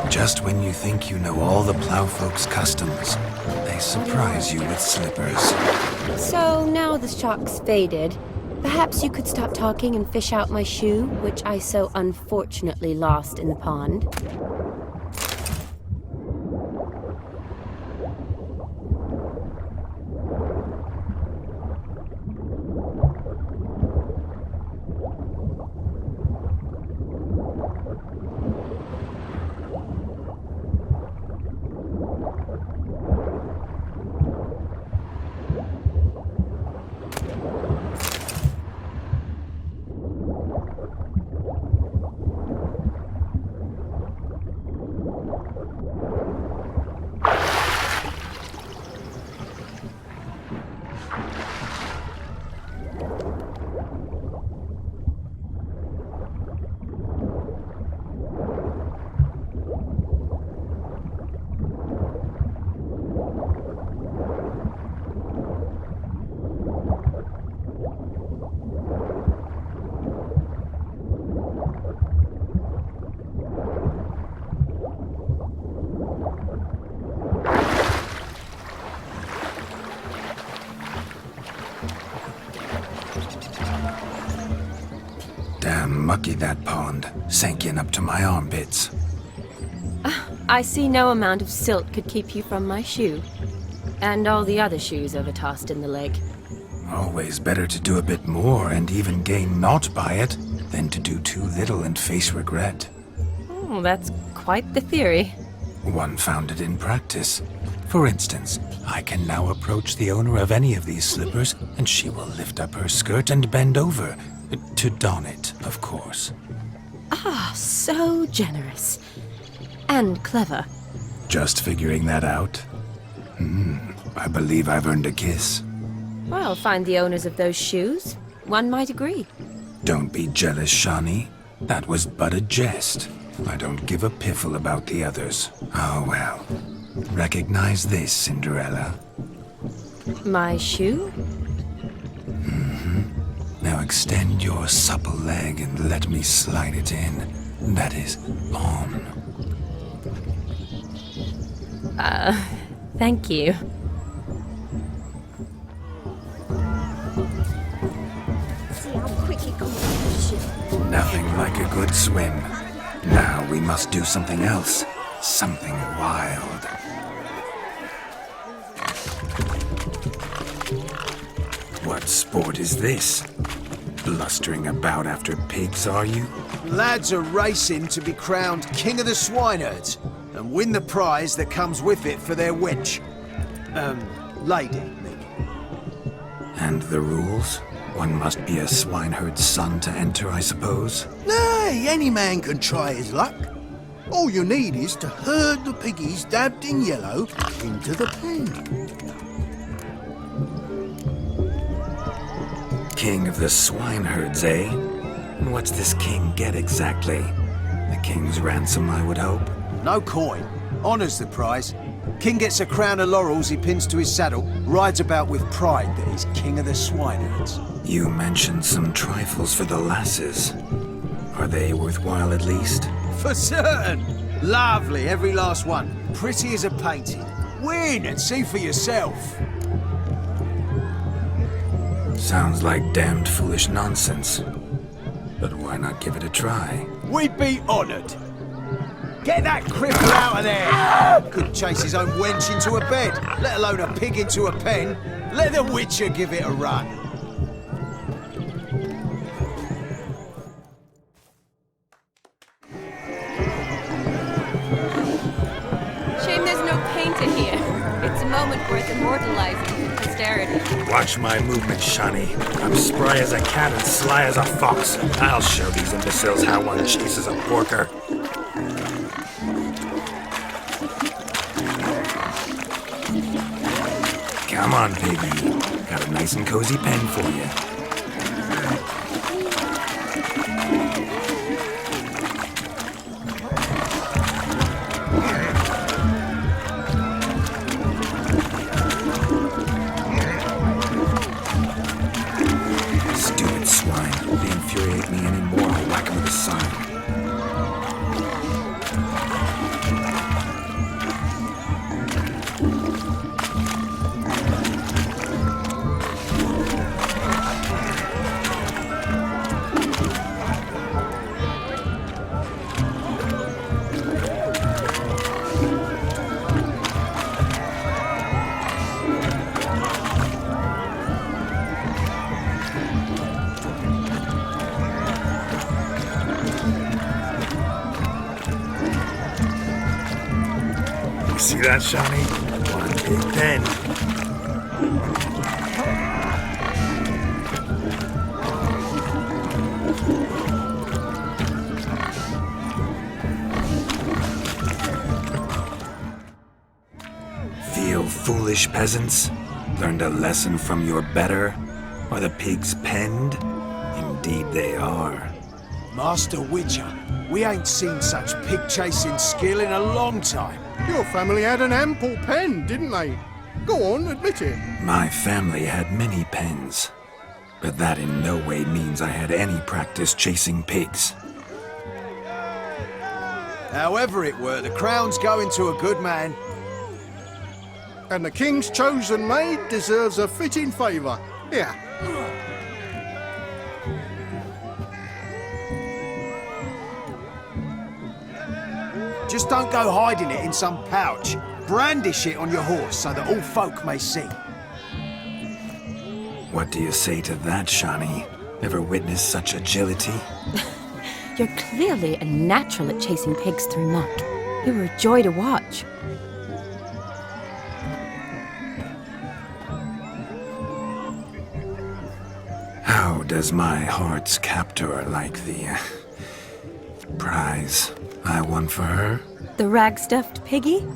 Just when you think you know all the plowfolk's customs, they surprise you with slippers. So now the shock's faded, perhaps you could stop talking and fish out my shoe, which I so unfortunately lost in the pond. Damn mucky that pond, sank in up to my armpits. I see no amount of silt could keep you from my shoe. And all the other shoes overtossed in the lake. Always better to do a bit more and even gain naught by it than to do too little and face regret. Oh, that's quite the theory. One founded in practice. For instance, I can now approach the owner of any of these slippers, and she will lift up her skirt and bend over. To don it, of course. Ah, so generous. And clever. Just figuring that out? I believe I've earned a kiss. Well, find the owners of those shoes. One might agree. Don't be jealous, Shani. That was but a jest. I don't give a piffle about the others. Oh well. Recognize this, Cinderella. My shoe? Now extend your supple leg and let me slide it in. That is, on. Thank you. See how quick it comes to the ship. Nothing like a good swim. Now we must do something else. Something wild. What sport is this? Blustering about after pigs, are you? Lads are racing to be crowned King of the Swineherds and win the prize that comes with it for their wench. Lady, maybe. And the rules? One must be a swineherd's son to enter, I suppose? Nay, any man can try his luck. All you need is to herd the piggies dabbed in yellow into the pen. King of the swineherds, eh? And what's this king get exactly? The king's ransom, I would hope. No coin. Honours the prize. King gets a crown of laurels he pins to his saddle, rides about with pride that he's King of the Swineherds. You mentioned some trifles for the lasses. Are they worthwhile at least? For certain! Lovely, every last one. Pretty as a painting. Win and see for yourself. Sounds like damned foolish nonsense. But why not give it a try? We'd be honoured. Get that cripple out of there! Couldn't chase his own wench into a bed, let alone a pig into a pen. Let the Witcher give it a run. Shame there's no painter here. It's a moment worth immortalizing for posterity. Watch my movements, Shani. I'm spry as a cat and sly as a fox. I'll show these imbeciles how one chases a porker. Come on, baby. Got a nice and cozy pen for you. Stupid swine. They infuriate me anymore. I'll whack 'em with a sign. See that, Shani? One big pen. Feel foolish peasants? Learned a lesson from your better? Are the pigs penned? Indeed they are. Master Witcher, we ain't seen such pig-chasing skill in a long time. Your family had an ample pen, didn't they? Go on, admit it. My family had many pens, but that in no way means I had any practice chasing pigs. However it were, the crown's going to a good man. And the king's chosen maid deserves a fitting favour. Here. Just don't go hiding it in some pouch. Brandish it on your horse so that all folk may see. What do you say to that, Shani? Ever witnessed such agility? You're clearly a natural at chasing pigs through muck. You were a joy to watch. How does my heart's captor like the prize I won for her? The rag-stuffed piggy?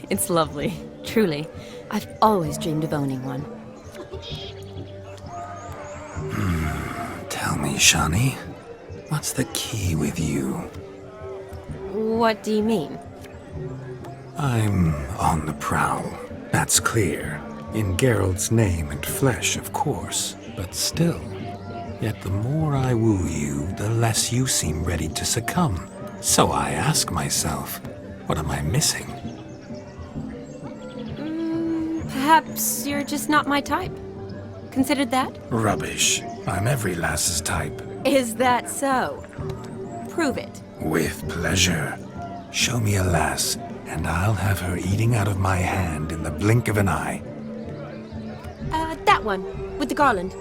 It's lovely, truly. I've always dreamed of owning one. Tell me, Shani, what's the key with you? What do you mean? I'm on the prowl, that's clear. In Geralt's name and flesh, of course, but still. Yet the more I woo you, the less you seem ready to succumb. So I ask myself, what am I missing? Perhaps you're just not my type. Considered that? Rubbish. I'm every lass's type. Is that so? Prove it. With pleasure. Show me a lass, and I'll have her eating out of my hand in the blink of an eye. That one, with the garland.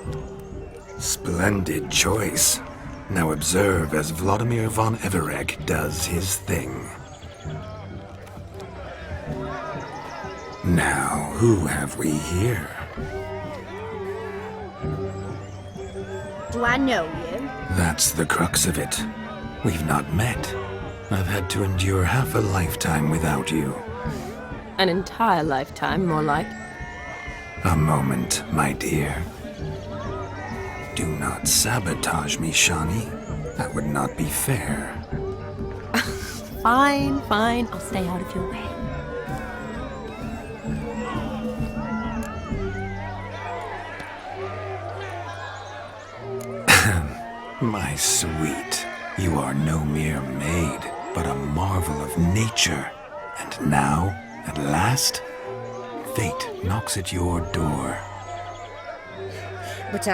Splendid choice. Now observe as Vladimir von Everegg does his thing. Now, who have we here? Do I know you? That's the crux of it. We've not met. I've had to endure half a lifetime without you. An entire lifetime, more like. A moment, my dear. Do not sabotage me, Shani. That would not be fair. Fine, fine. I'll stay out of your way. My sweet, you are no mere maid, but a marvel of nature. And now, at last, fate knocks at your door. But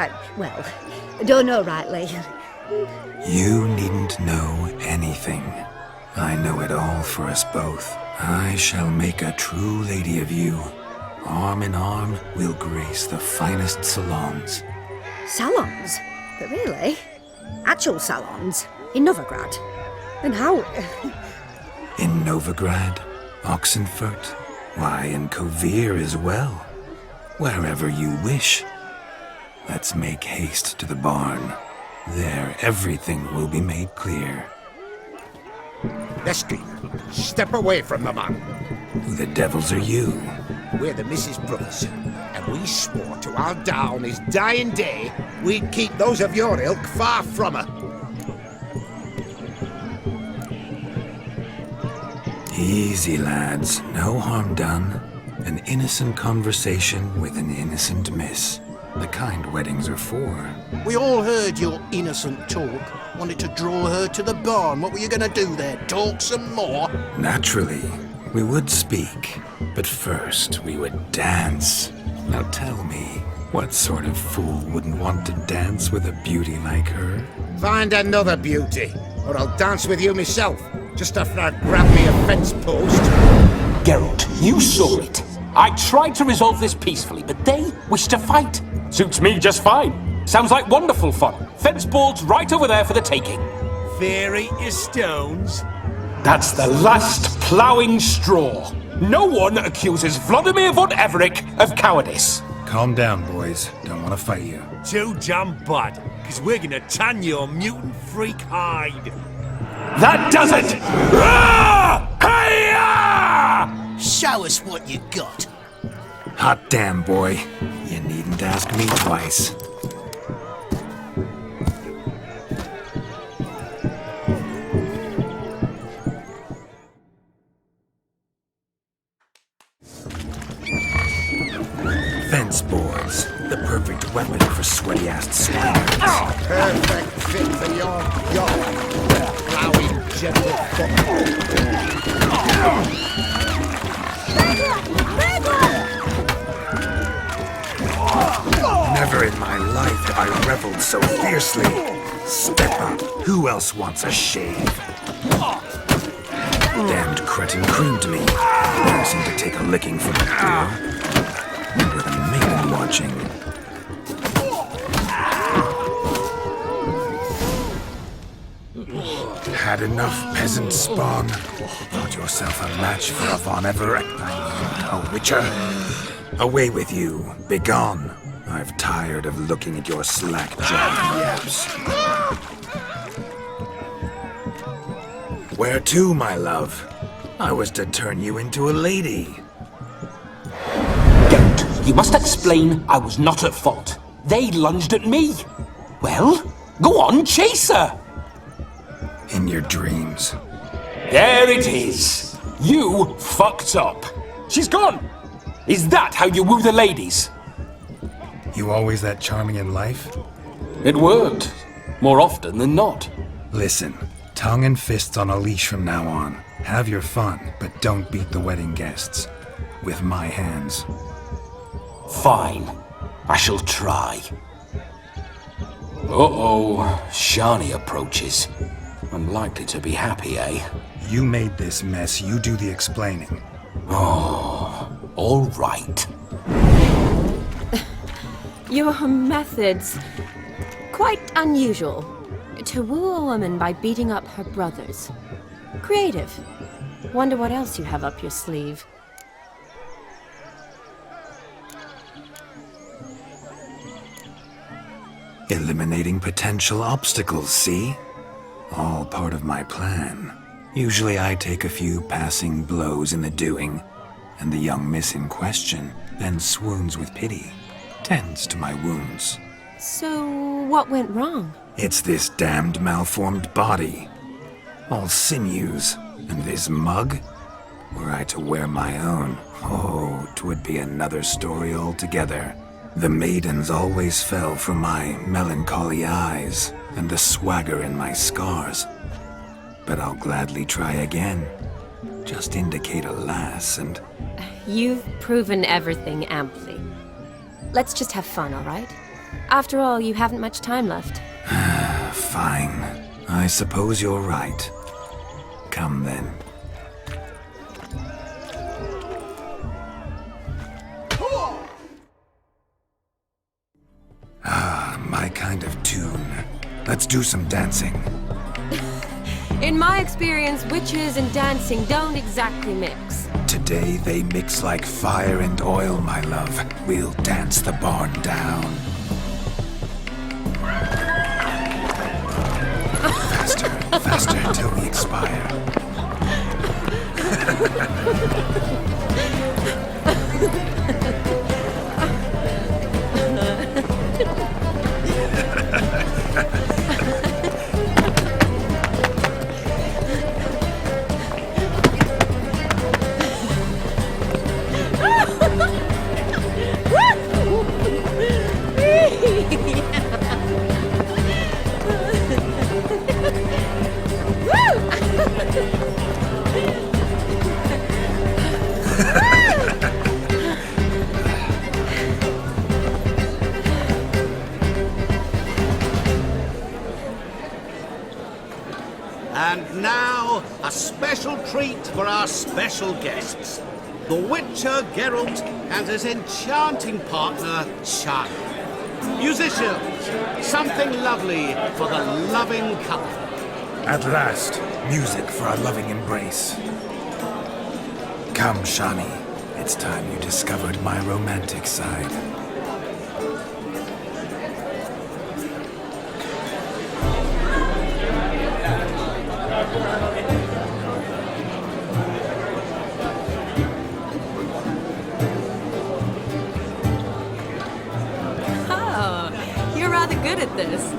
don't know rightly. You needn't know anything. I know it all for us both. I shall make a true lady of you. Arm in arm, we'll grace the finest salons. Salons? But really? Actual salons? In Novigrad? And how? In Novigrad, Oxenfurt, why, in Kovir as well. Wherever you wish. Let's make haste to the barn. There, everything will be made clear. Lesky, step away from the man. Who the devils are you? We're the Mrs. Brothers, and we swore to our da on his dying day we'd keep those of your ilk far from her. Easy, lads. No harm done. An innocent conversation with an innocent miss. The kind weddings are for. We all heard your innocent talk. Wanted to draw her to the barn. What were you gonna do there? Talk some more? Naturally, we would speak. But first, we would dance. Now tell me, what sort of fool wouldn't want to dance with a beauty like her? Find another beauty, or I'll dance with you myself, just after I grab me a fence post. Geralt, you saw it. I tried to resolve this peacefully, but they wish to fight. Suits me just fine. Sounds like wonderful fun. Fence boards right over there for the taking. Fear eat your stones. That's the last ploughing straw. No one accuses Vladimir von Everett of cowardice. Calm down, boys. Don't want to fight you. Too damn bad, because we're gonna tan your mutant freak hide. That does it! Hi-ya! Show us what you got. Hot damn, boy. You needn't ask me twice. Fence boards. The perfect weapon for sweaty-assed swineherds. Perfect fit for your plowing gentle foot. Never in my life have I reveled so fiercely. Step up. Who else wants a shave? Damned cretin creamed me. Embarrassing to take a licking from the door. With a maiden watching. Had enough, peasant spawn. Found yourself a match for a Von Everett. A witcher. Away with you. Begone. I've tired of looking at your slack-jawed yaps. Where to, my love? I was to turn you into a lady. Geralt, you must explain I was not at fault. They lunged at me. Well, go on, chase her. In your dreams. There it is. You fucked up. She's gone. Is that how you woo the ladies? You always that charming in life? It worked. More often than not. Listen, tongue and fists on a leash from now on. Have your fun, but don't beat the wedding guests. With my hands. Fine. I shall try. Uh-oh. Shani approaches. Unlikely to be happy, eh? You made this mess. You do the explaining. Oh, all right. Your methods, quite unusual. To woo a woman by beating up her brothers. Creative. Wonder what else you have up your sleeve. Eliminating potential obstacles, see? All part of my plan. Usually I take a few passing blows in the doing, and the young miss in question then swoons with pity. Tends to my wounds. So, what went wrong? It's this damned malformed body. All sinews, and this mug? Were I to wear my own, oh, 'twould be another story altogether. The maidens always fell for my melancholy eyes, and the swagger in my scars. But I'll gladly try again. Just indicate a lass and... You've proven everything amply. Let's just have fun, all right? After all, you haven't much time left. Fine. I suppose you're right. Come then. Ah, my kind of tune. Let's do some dancing. In my experience, witches and dancing don't exactly mix. Today they mix like fire and oil, my love. We'll dance the barn down. Faster, faster until we expire. And now, a special treat for our special guests. The Witcher Geralt and his enchanting partner, Shani. Musicians, something lovely for the loving couple. At last, music for our loving embrace. Come, Shani. It's time you discovered my romantic side. Oh, you're rather good at this.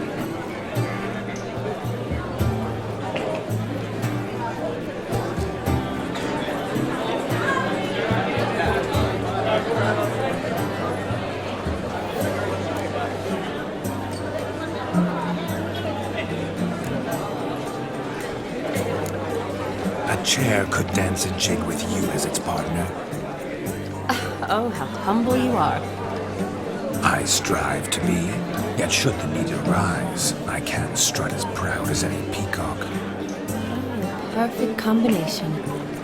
A chair could dance a jig with you as its partner. Oh, how humble you are. I strive to be, yet should the need arise, I can't strut as proud as any peacock. Perfect combination.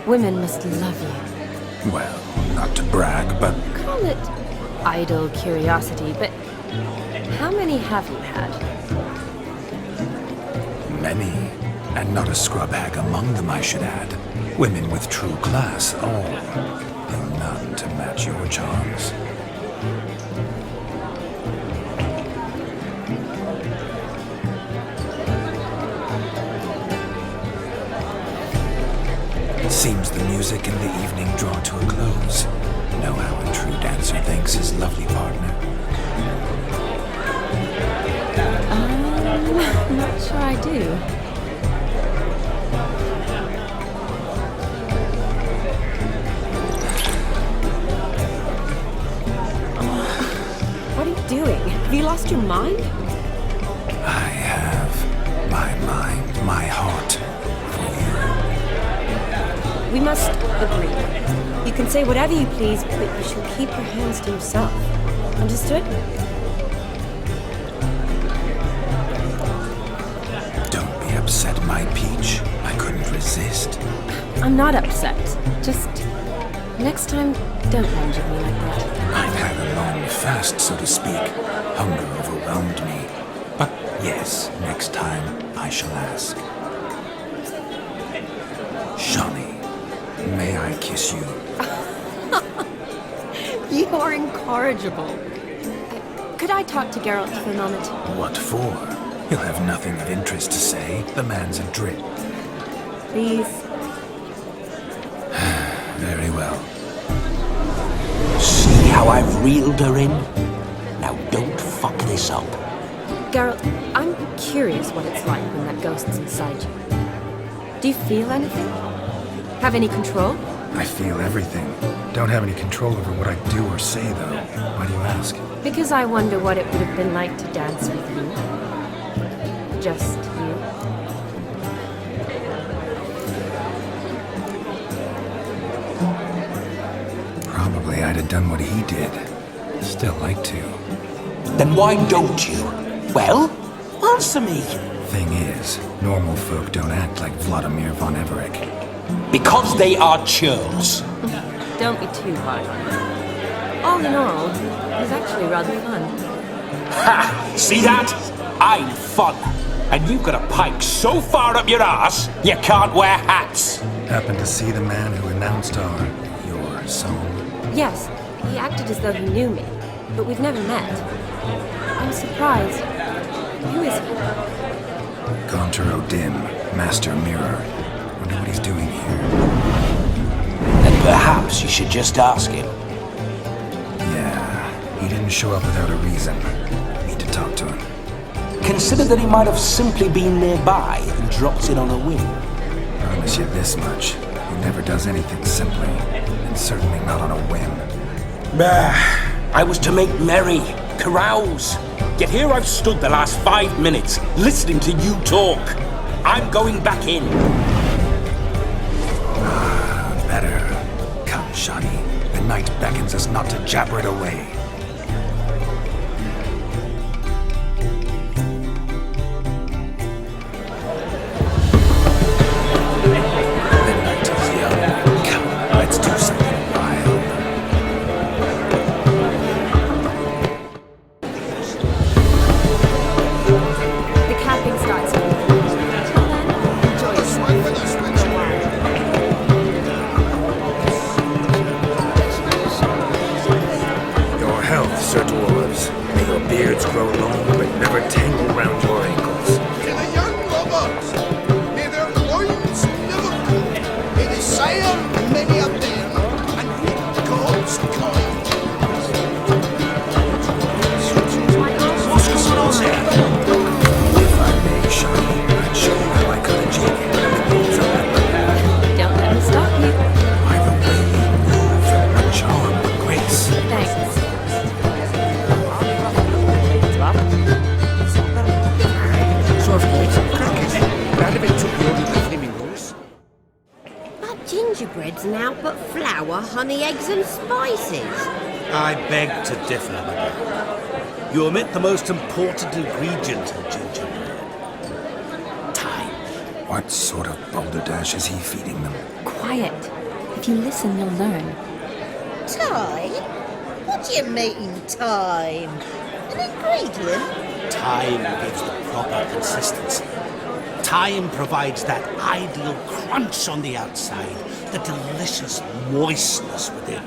Women must love you. Well, not to brag, but Call it idle curiosity, but how many have you had? many, and not a scrub hag among them, I should add. Women with true class, all, though none to match your charms. Seems the music in the evening draw to a close. Know how a true dancer thanks his lovely partner. I'm not sure I do. What are you doing? Have you lost your mind? I have my mind, my heart. We must agree. You can say whatever you please, but you shall keep your hands to yourself. Understood? Don't be upset, my peach. I couldn't resist. I'm not upset. Just next time, don't lunge at me like that. I've had a long fast, so to speak. Hunger overwhelmed me. But yes, next time I shall ask. Shani, may I kiss you? You're incorrigible. Could I talk to Geralt for a moment? What for? He'll have nothing of interest to say. The man's adrift. Please. Very well. See how I've reeled her in? Now don't fuck this up. Geralt, I'm curious what it's like when that ghost's inside you. Do you feel anything? Have any control? I feel everything. Don't have any control over what I do or say, though. Why do you ask? Because I wonder what it would have been like to dance with you. Just you. Probably I'd have done what he did. Still like to. Then why don't you? Well, answer me. Thing is, normal folk don't act like Vladimir von Everett. Because they are churls. Don't be too hard on him. All in all, it was actually rather fun. Ha! See that? I'm fun. And you've got a pike so far up your ass, you can't wear hats. Happened to see the man who announced your song? Yes, he acted as though he knew me, but we've never met. I'm surprised. Who is he? Gaunter O'Dim, Master Mirror. Wonder what he's doing here. Then perhaps you should just ask him. Yeah, he didn't show up without a reason. Need to talk to him. Consider that he might have simply been nearby and dropped in on a whim. Promise you this much. He never does anything simply, and certainly not on a whim. Bah! I was to make merry, carouse. Yet here I've stood the last 5 minutes, listening to you talk. I'm going back in. Better. Come, Shani. The night beckons us not to jabber it away. The night is young. Come, let's do something wild. The camping starts. Until then, enjoy yourself. Your health, Sir Dwarves. May your beards grow long, but never tangle round your ankles. To the young lovers, may their loins never cool. May they sire many of them, and reap God's kind. What's going on there? If I may, Shani, I'd show you how I cut a jig. Don't let me stop you. By the way you move, a charm, a grace. Thanks. So of course, cricket. That of it took you to the flamingos. But gingerbread's now but flour, honey, eggs and spices. I beg to differ, madame. You omit the most important ingredient in gingerbread. Time. What sort of balderdash is he feeding them? Quiet. If you listen, you'll learn. Time? What do you mean, time? An ingredient? Time gives the proper consistency. Time provides that ideal crunch on the outside, the delicious moistness within.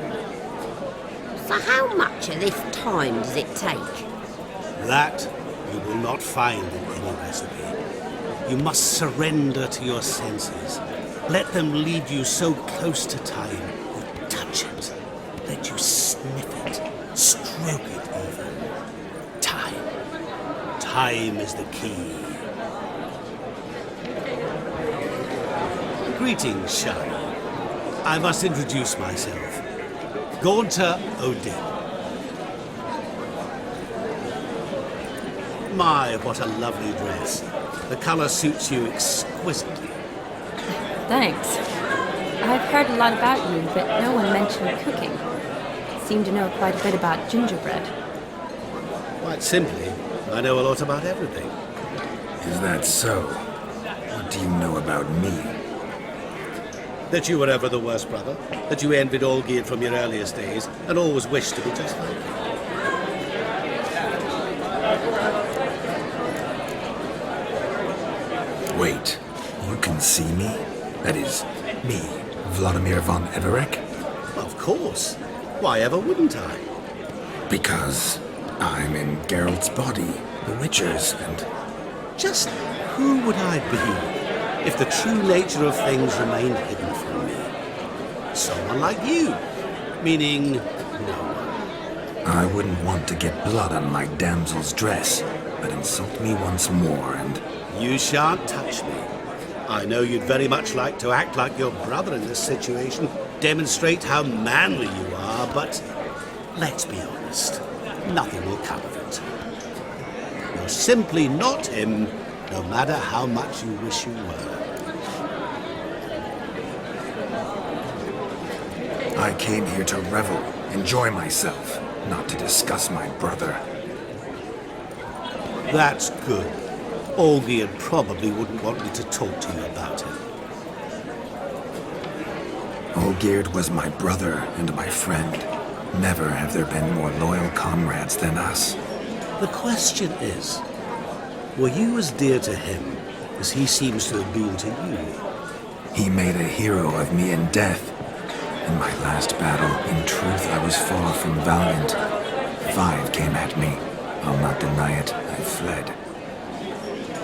So how much of this time does it take? That you will not find in any recipe. You must surrender to your senses. Let them lead you so close to time, you touch it. Let you sniff it, stroke it even. Time. Time is the key. Greetings, Shani. I must introduce myself. Gaunter Odin. My, what a lovely dress. The color suits you exquisitely. Thanks. I've heard a lot about you, but no one mentioned cooking. Seem to know quite a bit about gingerbread. Quite simply, I know a lot about everything. Is that so? What do you know about me? That you were ever the worst brother, that you envied Olgierd from your earliest days, and always wished to be just like him. Wait, you can see me? That is, me, Vladimir von Everek? Of course. Why ever wouldn't I? Because I'm in Geralt's body, the Witcher's, and... Just who would I be if the true nature of things remained hidden from me? Someone like you. Meaning, no one. I wouldn't want to get blood on my damsel's dress, but insult me once more and... You shan't touch me. I know you'd very much like to act like your brother in this situation, demonstrate how manly you are, but let's be honest, nothing will come of it. You're simply not him, no matter how much you wish you were. I came here to revel, enjoy myself, not to discuss my brother. That's good. Olgierd probably wouldn't want me to talk to you about him. Olgierd was my brother and my friend. Never have there been more loyal comrades than us. The question is, were you as dear to him as he seems to have been to you? He made a hero of me in death. In my last battle, in truth, I was far from valiant. 5 came at me. I'll not deny it, I fled.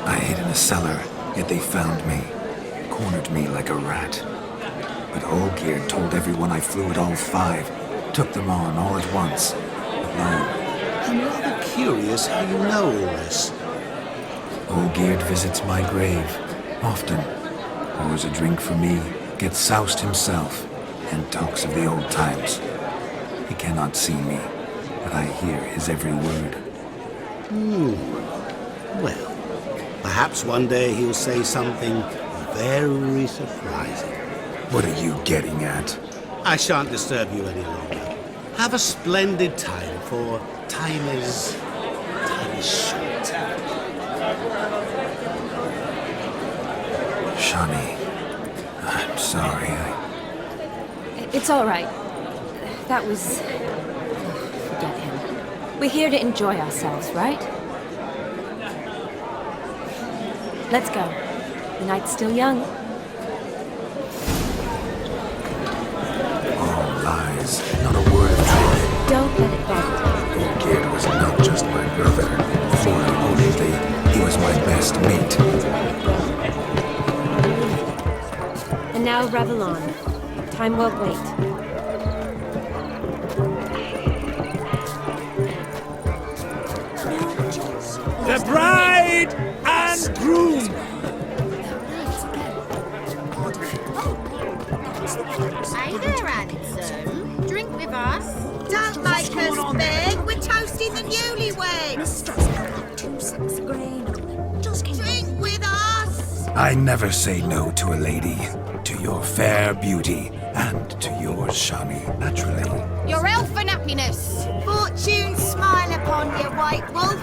I hid in a cellar, yet they found me, cornered me like a rat. But Olgierd told everyone I flew at all 5, took them on all at once, alone. I'm rather curious how you know all this. Olgierd visits my grave, often. Pours a drink for me, gets soused himself, and talks of the old times. He cannot see me. but I hear his every word. Well, perhaps one day he'll say something very surprising. What are you getting at? I shan't disturb you any longer. Have a splendid time, for time is short. Shani, I'm sorry. It's all right. That was... Forget him. We're here to enjoy ourselves, right? Let's go. The night's still young. All lies, not a word of truth. Don't let it bother you. Gerd was not just my brother. More importantly, he was my best mate. And now revel on. Time won't wait. The bride and groom! Hey there, handsome. Drink with us. Don't make us beg. We're toasting the newlyweds. Drink with us. I never say no to a lady. To your fair beauty, and to yours, Shani, naturally. Your elfin happiness. Fortune smile upon you, white wolf.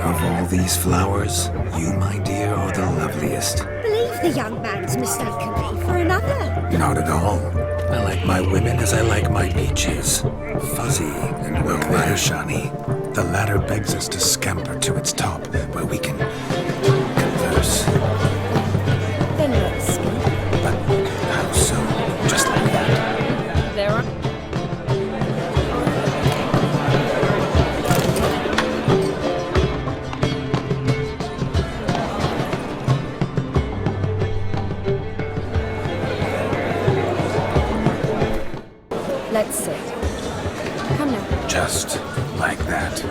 Of all these flowers, you, my dear, are the loveliest. Believe the young man's mistaken me for another. Not at all. I like my women as I like my beaches. Fuzzy and well there, Shani. The ladder begs us to scamper to its top, where we can converse. Then let's speak. But how so? Just like that? There are... Let's sit. Come now. Just like that.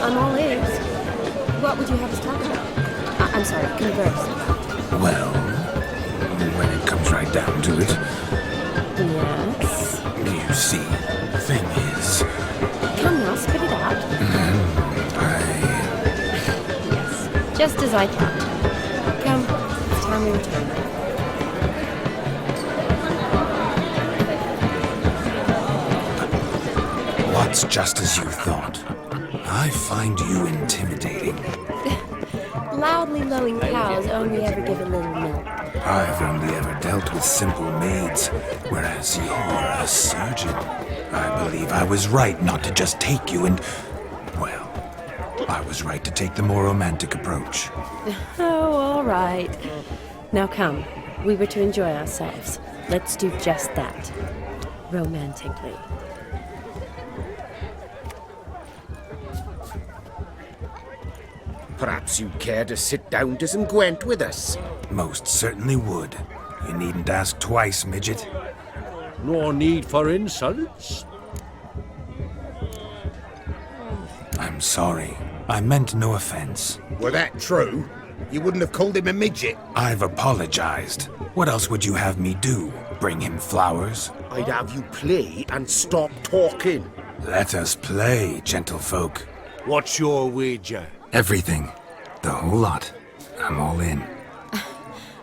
I'm all ears. What would you have us talk about? I'm sorry, converse. Well, when it comes right down to it, Yes? you see, the thing is, Come now, spit it out. Yes, just as I thought. Come, it's time we return. what's just as you thought? I find you intimidating. Loudly lowing cows only ever give a little milk. I've only ever dealt with simple maids, whereas you're a surgeon. I believe I was right not to just take you and... well, I was right to take the more romantic approach. Oh, all right. Now come. We were to enjoy ourselves. Let's do just that. Romantically. Perhaps you'd care to sit down to some Gwent with us? Most certainly would. You needn't ask twice, midget. No need for insults. I'm sorry. I meant no offense. Were that true, you wouldn't have called him a midget. I've apologized. What else would you have me do? Bring him flowers? I'd have you play and stop talking. Let us play, gentlefolk. What's your wager? Everything. The whole lot. I'm all in.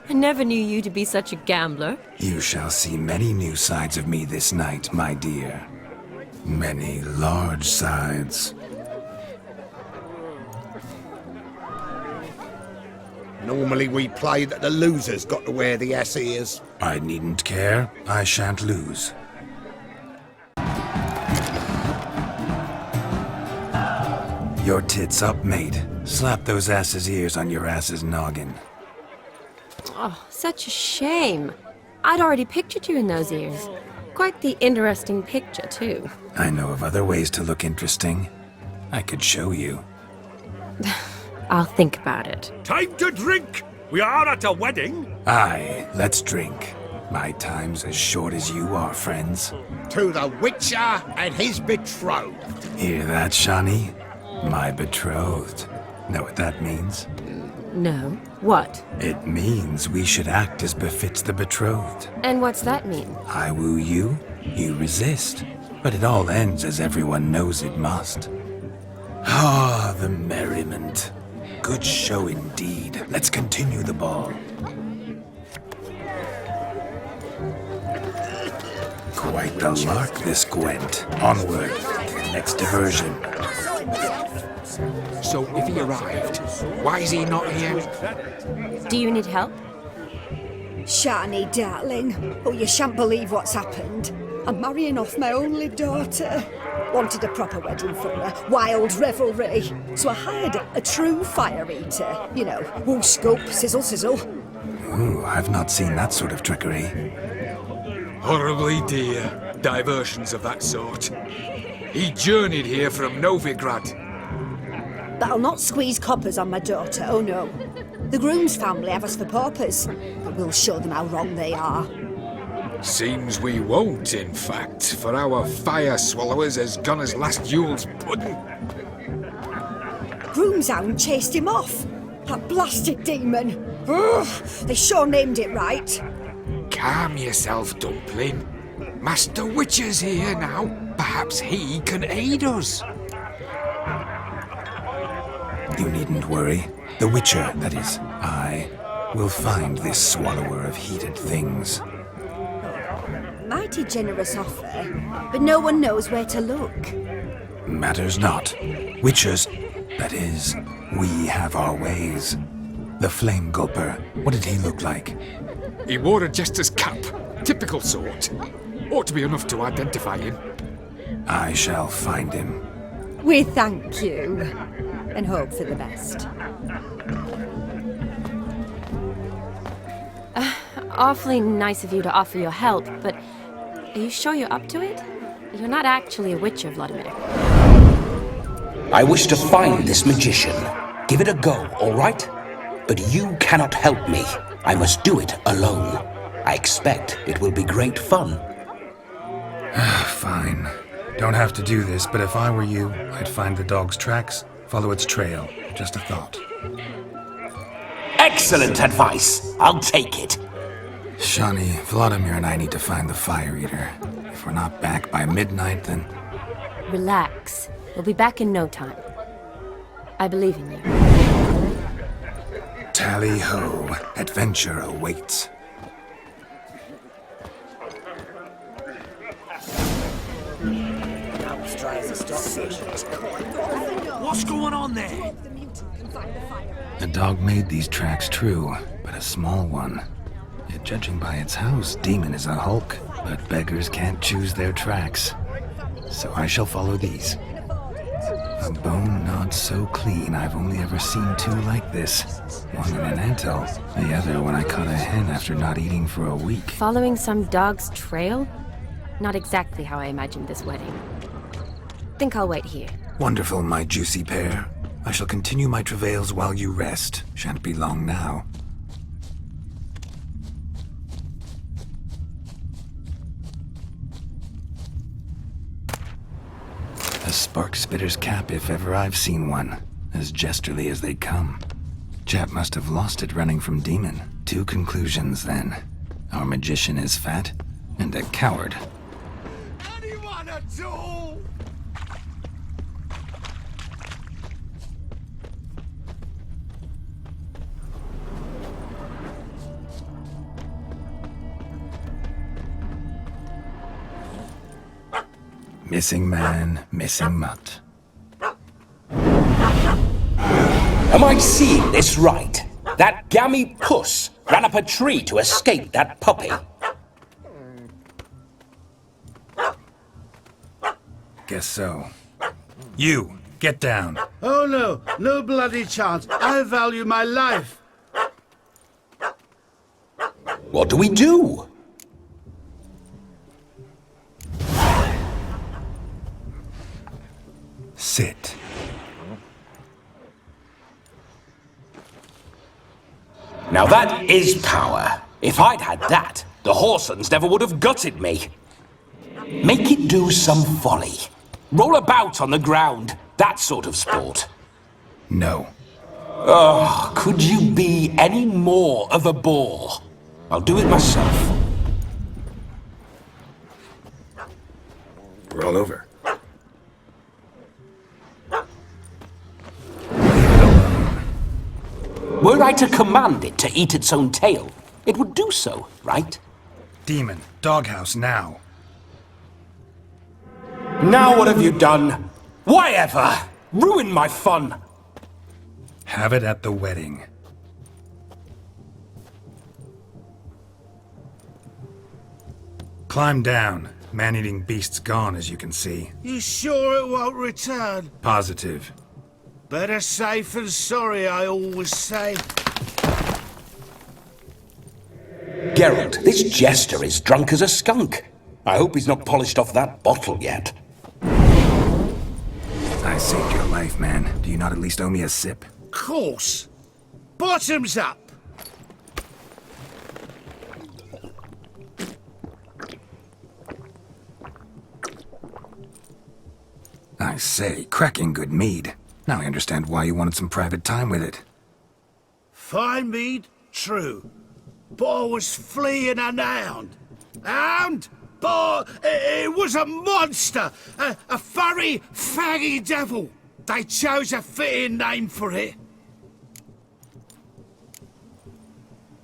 I never knew you to be such a gambler. You shall see many new sides of me this night, my dear. Many large sides. Normally we play that the loser's got to wear the ass ears. I needn't care. I shan't lose. Your tits up, mate. Slap those asses' ears on your ass's noggin. Oh, such a shame. I'd already pictured you in those ears. Quite the interesting picture, too. I know of other ways to look interesting. I could show you. I'll think about it. Time to drink! We are at a wedding! Aye, let's drink. My time's as short as you are, friends. To the Witcher and his betrothed. Hear that, Shani? My betrothed. Know what that means? No. What? It means we should act as befits the betrothed. And what's that mean? I woo you, you resist. But it all ends as everyone knows it must. Ah, the merriment. Good show indeed. Let's continue the ball. Quite the lark, this Gwent. Onward to the next diversion. So if he arrived, why is he not here? Do you need help? Shani, darling. Oh, you shan't believe what's happened. I'm marrying off my only daughter. Wanted a proper wedding for her, wild revelry. So I hired a true fire eater. You know, whoosh scoop, sizzle sizzle. Ooh, I've not seen that sort of trickery. Horribly dear diversions of that sort. He journeyed here from Novigrad. But I'll not squeeze coppers on my daughter, oh no. The groom's family have us for paupers, but we'll show them how wrong they are. Seems we won't, in fact, for our fire swallowers has gone as last Yule's pudding. Groom's hound chased him off. That blasted demon. Ugh, they sure named it right. Calm yourself, Dumpling. Master Witcher's here now. Perhaps he can aid us. You needn't worry. The Witcher, that is, I, will find this swallower of heated things. Mighty generous offer, but no one knows where to look. Matters not. Witchers, that is, we have our ways. The Flame Gulper, what did he look like? He wore a jester's cap. Typical sort. Ought to be enough to identify him. I shall find him. We thank you, and hope for the best. Awfully nice of you to offer your help, but are you sure you're up to it? You're not actually a witcher, Vladimir. I wish to find this magician. Give it a go, all right? But you cannot help me. I must do it alone. I expect it will be great fun. Fine. Don't have to do this, but if I were you, I'd find the dog's tracks, follow its trail. Just a thought. Excellent advice. I'll take it. Shani, Vladimir and I need to find the fire eater. If we're not back by midnight, then... Relax. We'll be back in no time. I believe in you. Tally-ho. Adventure awaits. What's going on there? The dog made these tracks true, but a small one. Yet judging by its house, Demon is a hulk, but beggars can't choose their tracks. So I shall follow these. A bone not so clean I've only ever seen two like this. One in an anthill, the other when I caught a hen after not eating for a week. Following some dog's trail? Not exactly how I imagined this wedding. Think I'll wait here. Wonderful, my juicy pair. I shall continue my travails while you rest. Shan't be long now. A spark spitter's cap if ever I've seen one. As jesterly as they come. Chap must have lost it running from Demon. Two conclusions, then. Our magician is fat, and a coward. Anyone at all? Missing man, missing mutt. Am I seeing this right? That gammy puss ran up a tree to escape that puppy. Guess so. You, get down. Oh no, no bloody chance. I value my life. What do we do? Sit. Now that is power. If I'd had that, the Horsons never would have gutted me. Make it do some folly. Roll about on the ground. That sort of sport. No. Oh, could you be any more of a bore? I'll do it myself. Roll over. Were I to command it to eat its own tail, it would do so, right? Demon, doghouse now. Now what have you done? Why ever? Ruin my fun. Have it at the wedding. Climb down. Man-eating beast's gone, as you can see. You sure it won't return? Positive. Better safe than sorry, I always say. Geralt, this jester is drunk as a skunk. I hope he's not polished off that bottle yet. I saved your life, man. Do you not at least owe me a sip? Course. Bottoms up. I say, cracking good mead. Now I understand why you wanted some private time with it. Fine mead, true. But I was fleeing an hound. Hound? But it was a monster! A furry, faggy devil! They chose a fitting name for it.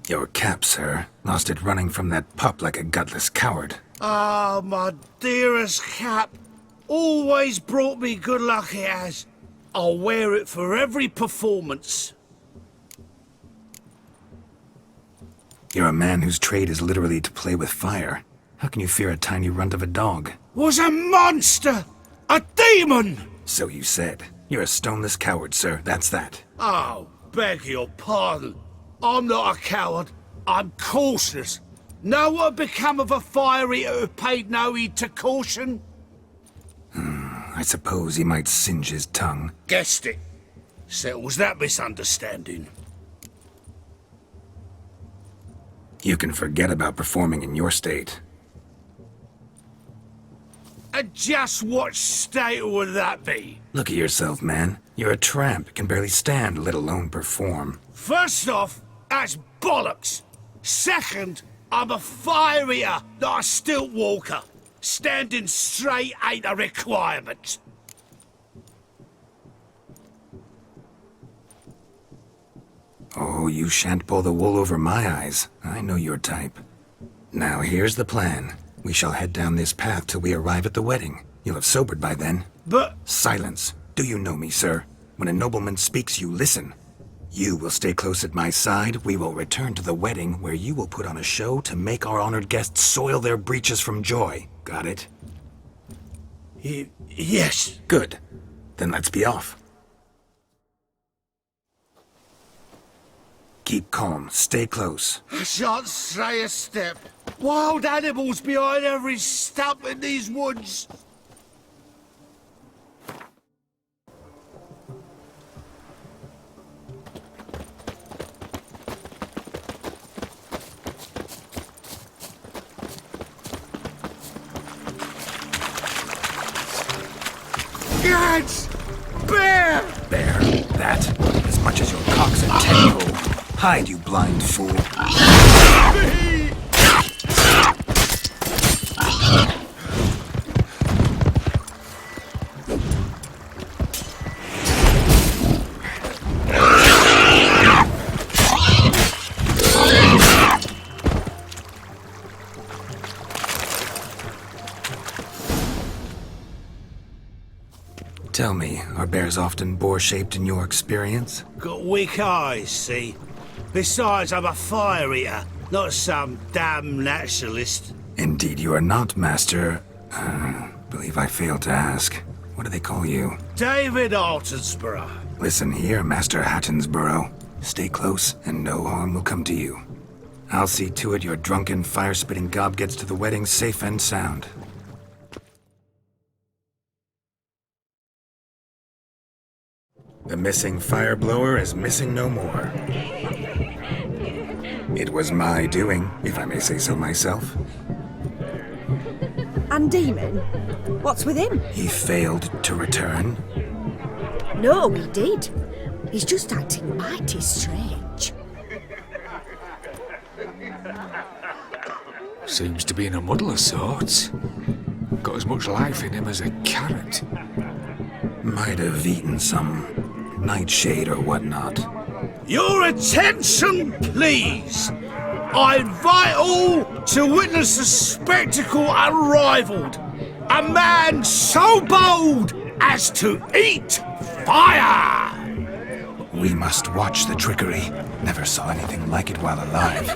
Your cap, sir. Lost it running from that pup like a gutless coward. Ah, my dearest cap. Always brought me good luck, it has. I'll wear it for every performance. You're a man whose trade is literally to play with fire. How can you fear a tiny runt of a dog? Was a monster! A demon! So you said. You're a stoneless coward, sir. That's that. Oh, beg your pardon. I'm not a coward. I'm cautious. Know what become of a fire eater who paid no heed to caution? I suppose he might singe his tongue. Guessed it. Settles that misunderstanding. You can forget about performing in your state. And just what state would that be? Look at yourself, man. You're a tramp, can barely stand, let alone perform. First off, that's bollocks. Second, I'm a fire eater, not a stilt walker. Standing straight ain't a requirement. Oh, you shan't pull the wool over my eyes. I know your type. Now here's the plan. We shall head down this path till we arrive at the wedding. You'll have sobered by then. But... Silence. Do you know me, sir? When a nobleman speaks, you listen. You will stay close at my side. We will return to the wedding, where you will put on a show to make our honored guests soil their breeches from joy. Got it? Yes. Good. Then let's be off. Keep calm. Stay close. I shan't stray a step. Wild animals behind every stump in these woods. Gads! Bear! Bear? That? As much as your cock's a tadpole. Hide, you blind fool. Tell me, are bears often boar-shaped in your experience? Got weak eyes, see? Besides, I'm a fire eater, not some damn naturalist. Indeed you are not, Master... believe I failed to ask. What do they call you? David Altonsborough. Listen here, Master Hattonsborough. Stay close, and no harm will come to you. I'll see to it your drunken, fire-spitting gob gets to the wedding safe and sound. The missing fire blower is missing no more. It was my doing, if I may say so myself. And Demon? What's with him? He failed to return. No, he did. He's just acting mighty strange. Seems to be in a muddle of sorts. Got as much life in him as a carrot. Might have eaten some nightshade or whatnot. Your attention, please. I invite all to witness a spectacle unrivaled. A man so bold as to eat fire! We must watch the trickery. Never saw anything like it while alive.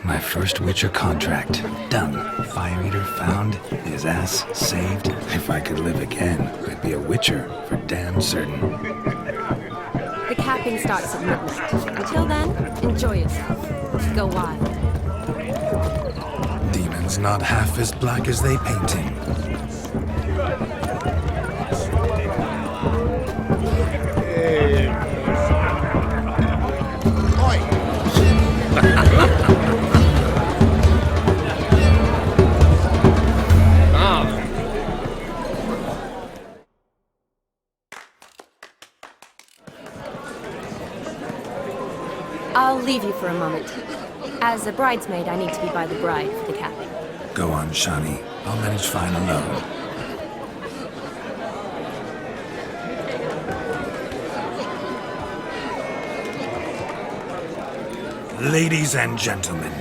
My first Witcher contract. Done. Fire Eater found. His ass saved. If I could live again, I'd be a Witcher for damn certain. The capping starts at midnight. Until then, enjoy yourself. Go wild. Demons not half as black as they paint him. I'll leave you for a moment. As a bridesmaid, I need to be by the bride for the capping. Go on, Shani. I'll manage fine alone. Ladies and gentlemen,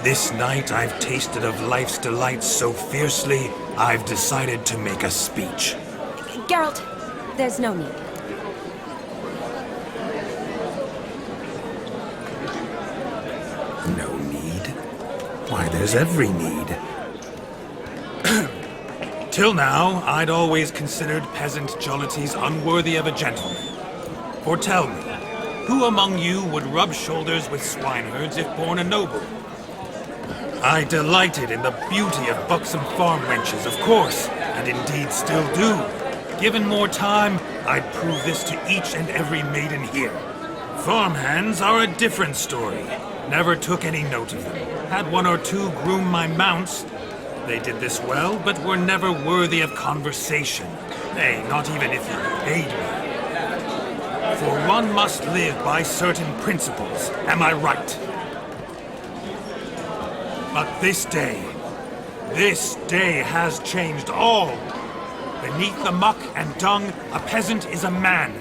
this night I've tasted of life's delights so fiercely, I've decided to make a speech. Geralt, there's no need. No need? Why, there's every need. Till now, I'd always considered peasant jollities unworthy of a gentleman. For tell me, who among you would rub shoulders with swineherds if born a noble? I delighted in the beauty of buxom farm wenches, of course, and indeed still do. Given more time, I'd prove this to each and every maiden here. Farmhands are a different story. Never took any note of them. Had one or two groom my mounts. They did this well, but were never worthy of conversation. Nay, not even if you paid me. For one must live by certain principles, am I right? But this day has changed all. Beneath the muck and dung, a peasant is a man.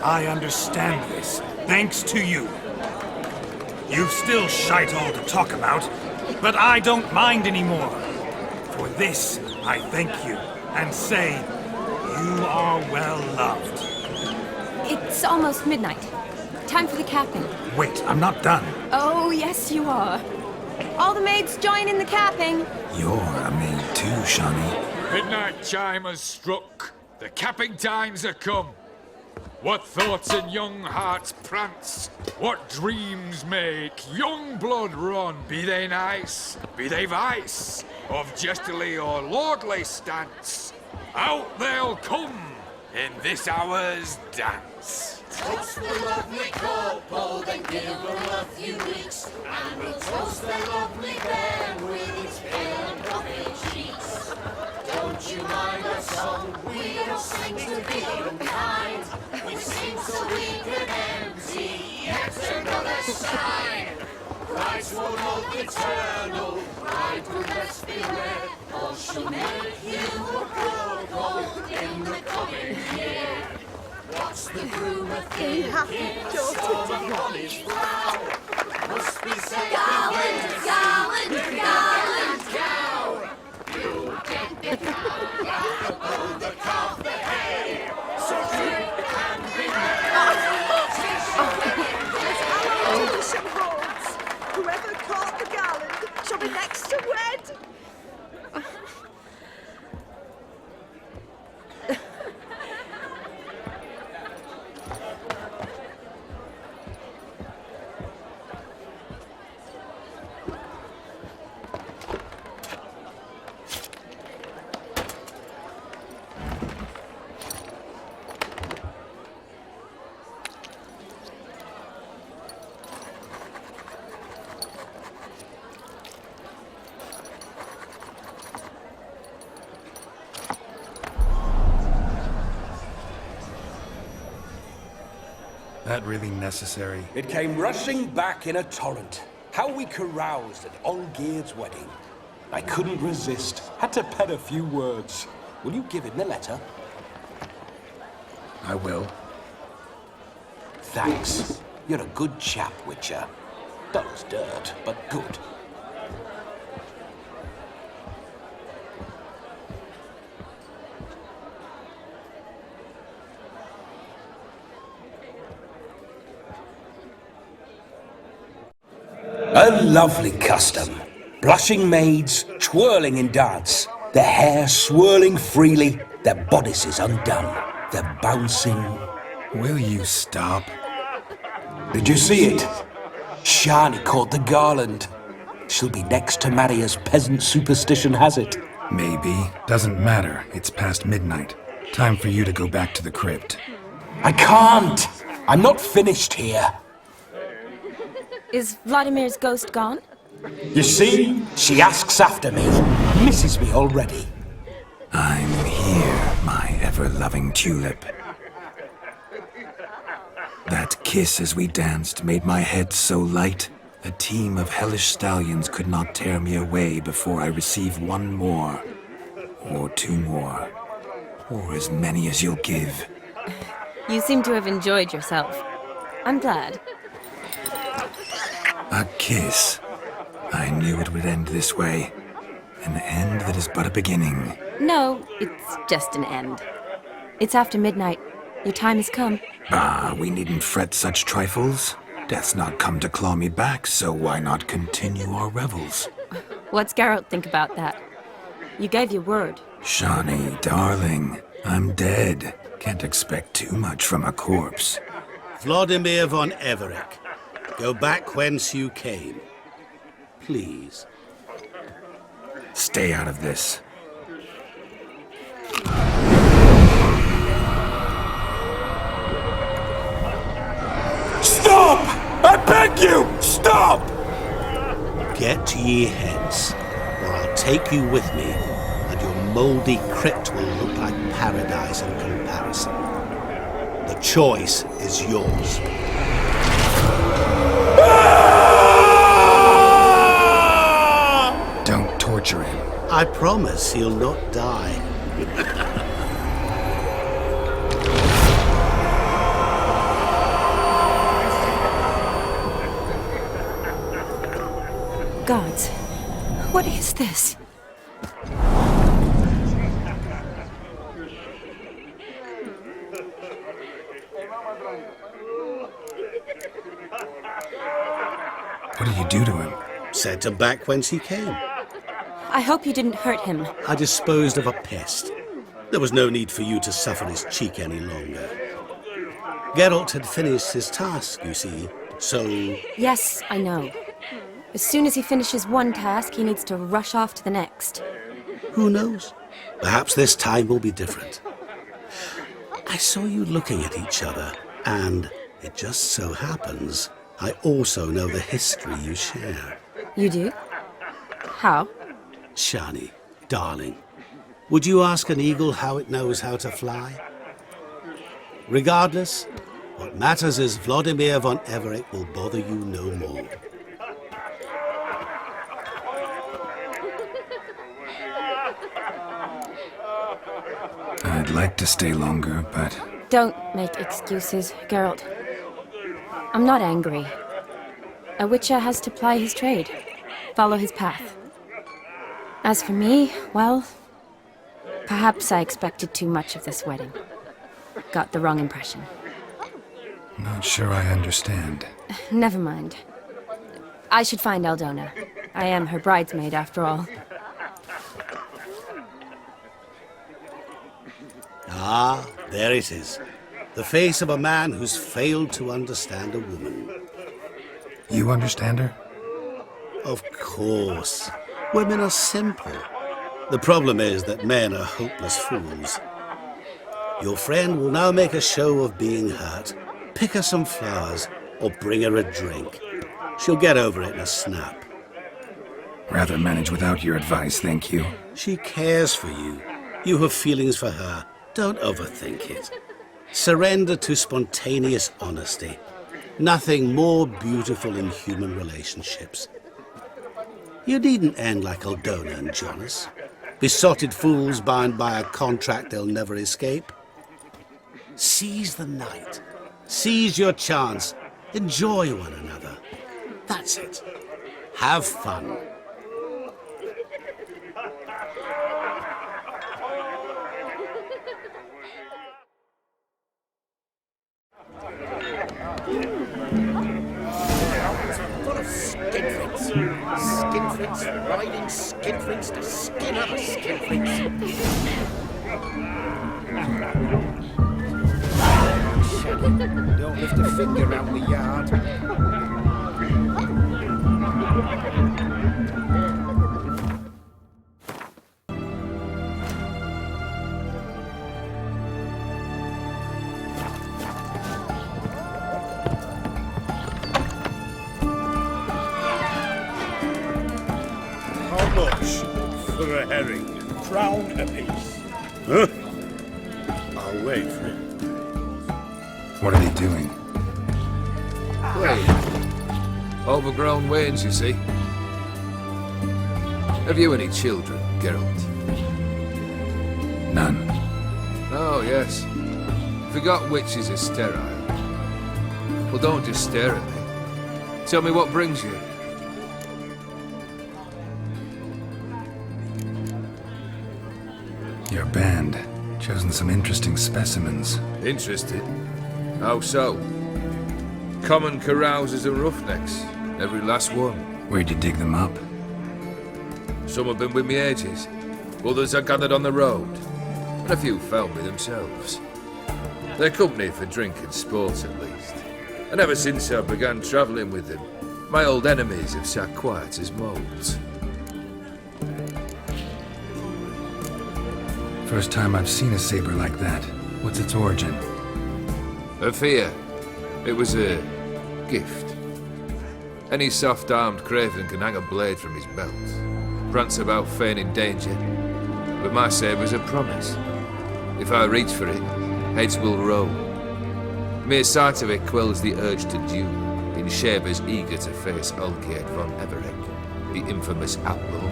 I understand this, thanks to you. You've still shite all to talk about, but I don't mind anymore. For this, I thank you, and say, you are well loved. It's almost midnight. Time for the capping. Wait, I'm not done. Oh, yes, you are. All the maids join in the capping. You're a maid too, Shani. Midnight chime has struck. The capping times are come. What thoughts in young hearts prance? What dreams make young blood run? Be they nice, be they vice, of jestily or lordly stance, out they'll come in this hour's dance. Toast the lovely couple, then give them a few weeks, and we'll toast their lovely bear with its pale and puffy cheeks. Don't you mind our song? We'll sing to be unkind. We sing so we can empty yet another sign. Christ will love eternal, bride will best beware, or she'll make you a cuckold in the coming year. What's the groom a thinking? Storm on his brow. Must be said. Garland, garland, garland, cow. that really necessary? It came rushing back in a torrent. How we caroused at Olgierd's wedding. I couldn't resist. Had to pen a few words. Will you give him the letter? I will. Thanks. You're a good chap, Witcher. Dull as dirt, but good. A lovely custom. Blushing maids, twirling in dance, their hair swirling freely, their bodices undone, their bouncing... Will you stop? Did you see it? Shani caught the garland. She'll be next to marry as peasant superstition has it. Maybe. Doesn't matter. It's past midnight. Time for you to go back to the crypt. I can't! I'm not finished here. Is Vladimir's ghost gone? You see? She asks after me. Misses me already. I'm here, my ever-loving tulip. That kiss as we danced made my head so light, a team of hellish stallions could not tear me away before I receive one more, or two more, or as many as you'll give. You seem to have enjoyed yourself. I'm glad. A kiss. I knew it would end this way. An end that is but a beginning. No, it's just an end. It's after midnight. Your time has come. Ah, we needn't fret such trifles. Death's not come to claw me back, so why not continue our revels? What's Geralt think about that? You gave your word. Shani, darling, I'm dead. Can't expect too much from a corpse. Vladimir von Everec, go back whence you came. Please. Stay out of this. Stop! I beg you! Stop! Get ye hence, or I'll take you with me, and your mouldy crypt will look like paradise in comparison. The choice is yours. Don't torture him. I promise he'll not die. Gods, what is this? What did you do to him? Sent him back whence he came. I hope you didn't hurt him. I disposed of a pest. There was no need for you to suffer his cheek any longer. Geralt had finished his task, you see, so... Yes, I know. As soon as he finishes one task, he needs to rush off to the next. Who knows? Perhaps this time will be different. I saw you looking at each other, and it just so happens I also know the history you share. You do? How? Shani, darling, would you ask an eagle how it knows how to fly? Regardless, what matters is Vladimir von Everec will bother you no more. I'd like to stay longer, but... Don't make excuses, Geralt. I'm not angry. A witcher has to ply his trade, follow his path. As for me, well, perhaps I expected too much of this wedding. Got the wrong impression. Not sure I understand. Never mind. I should find Aldona. I am her bridesmaid, after all. Ah, there it is. The face of a man who's failed to understand a woman. You understand her? Of course. Women are simple. The problem is that men are hopeless fools. Your friend will now make a show of being hurt, pick her some flowers, or bring her a drink. She'll get over it in a snap. Rather manage without your advice, thank you. She cares for you. You have feelings for her. Don't overthink it. Surrender to spontaneous honesty. Nothing more beautiful in human relationships. You needn't end like Aldona and Jonas. Besotted fools bound by a contract they'll never escape. Seize the night. Seize your chance. Enjoy one another. That's it. Have fun. Full of skinflints. Skinflints riding skinflints to skin other skinflints. Shani, don't lift a finger out the yard. How much for a herring? Crown apiece. Huh? I'll wait for it. What are they doing? Wait. Overgrown wains, you see. Have you any children, Geralt? None. Oh, yes. Forgot witches are sterile. Well, don't just stare at me. Tell me what brings you. Your band. Chosen some interesting specimens. Interested? How so? Common carousers and roughnecks. Every last one. Where'd you dig them up? Some have been with me ages. Others I gathered on the road. And a few found me themselves. They're company for drink and sport, at least. And ever since I began travelling with them, my old enemies have sat quiet as moles. First time I've seen a saber like that. What's its origin? A fear. It was a gift. Any soft-armed craven can hang a blade from his belt, prance about feigning danger. But my saber's a promise. If I reach for it, heads will roll. Mere sight of it quells the urge to duel, in shavers eager to face Olgierd von Everett, the infamous outlaw.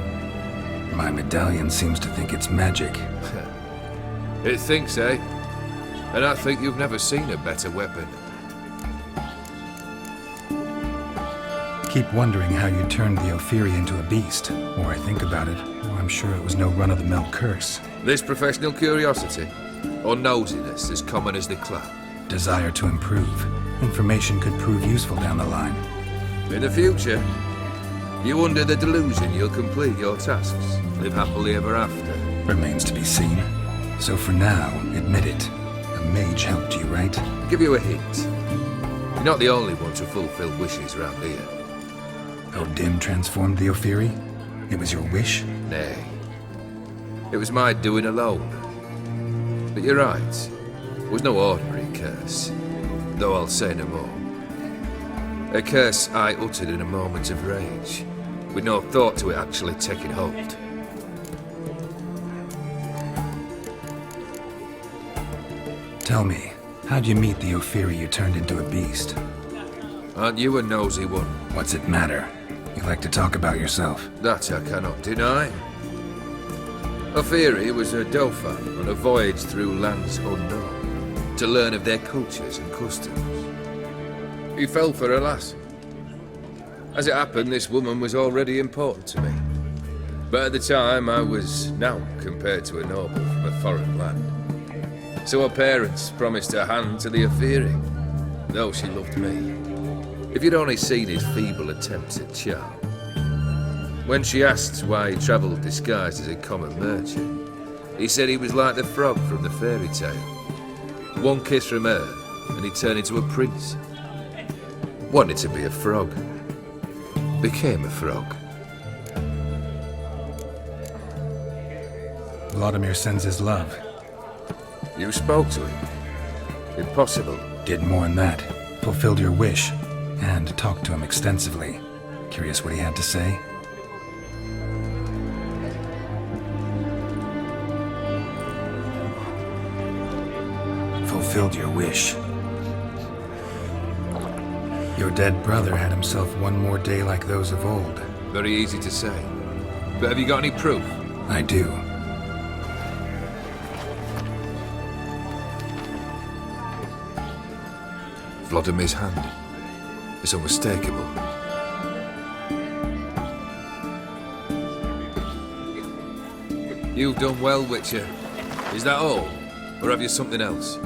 My medallion seems to think it's magic. It thinks, eh? And I think you've never seen a better weapon. Keep wondering how you turned the Ophiri into a beast. The more I think about it, the more I'm sure it was no run-of-the-mill curse. This professional curiosity, or nosiness as common as the cloud. Desire to improve. Information could prove useful down the line. In the future, you under the delusion you'll complete your tasks, live happily ever after. Remains to be seen. So for now, admit it. A mage helped you, right? Give you a hint. You're not the only one to fulfill wishes round here. O'Dim transformed the Ophiri? It was your wish? Nay. It was my doing alone. But you're right. It was no ordinary curse. Though I'll say no more. A curse I uttered in a moment of rage, with no thought to it actually taking hold. Tell me, how'd you meet the Ophiri you turned into a beast? Aren't you a nosy one? What's it matter? You like to talk about yourself. That I cannot deny. Ophiri was a Dauphin on a voyage through lands unknown, to learn of their cultures and customs. He fell for a lass. As it happened, this woman was already important to me. But at the time, I was nought compared to a noble from a foreign land. So her parents promised her hand to the Ophiri, though she loved me. If you'd only seen his feeble attempts at charm. When she asked why he travelled disguised as a common merchant, he said he was like the frog from the fairy tale. One kiss from her, and he turned into a prince. Wanted to be a frog. Became a frog. Vladimir sends his love. You spoke to him? Impossible. Did more than that. Fulfilled your wish. And talked to him extensively. Curious what he had to say? fulfilled your wish. Your dead brother had himself one more day like those of old. Very easy to say. But have you got any proof? I do. Vladimir's hand. It's unmistakable. You've done well, Witcher. Is that all? Or have you something else?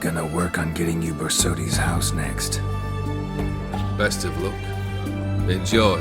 Gonna work on getting you Bersodi's house next. Best of luck. Enjoy.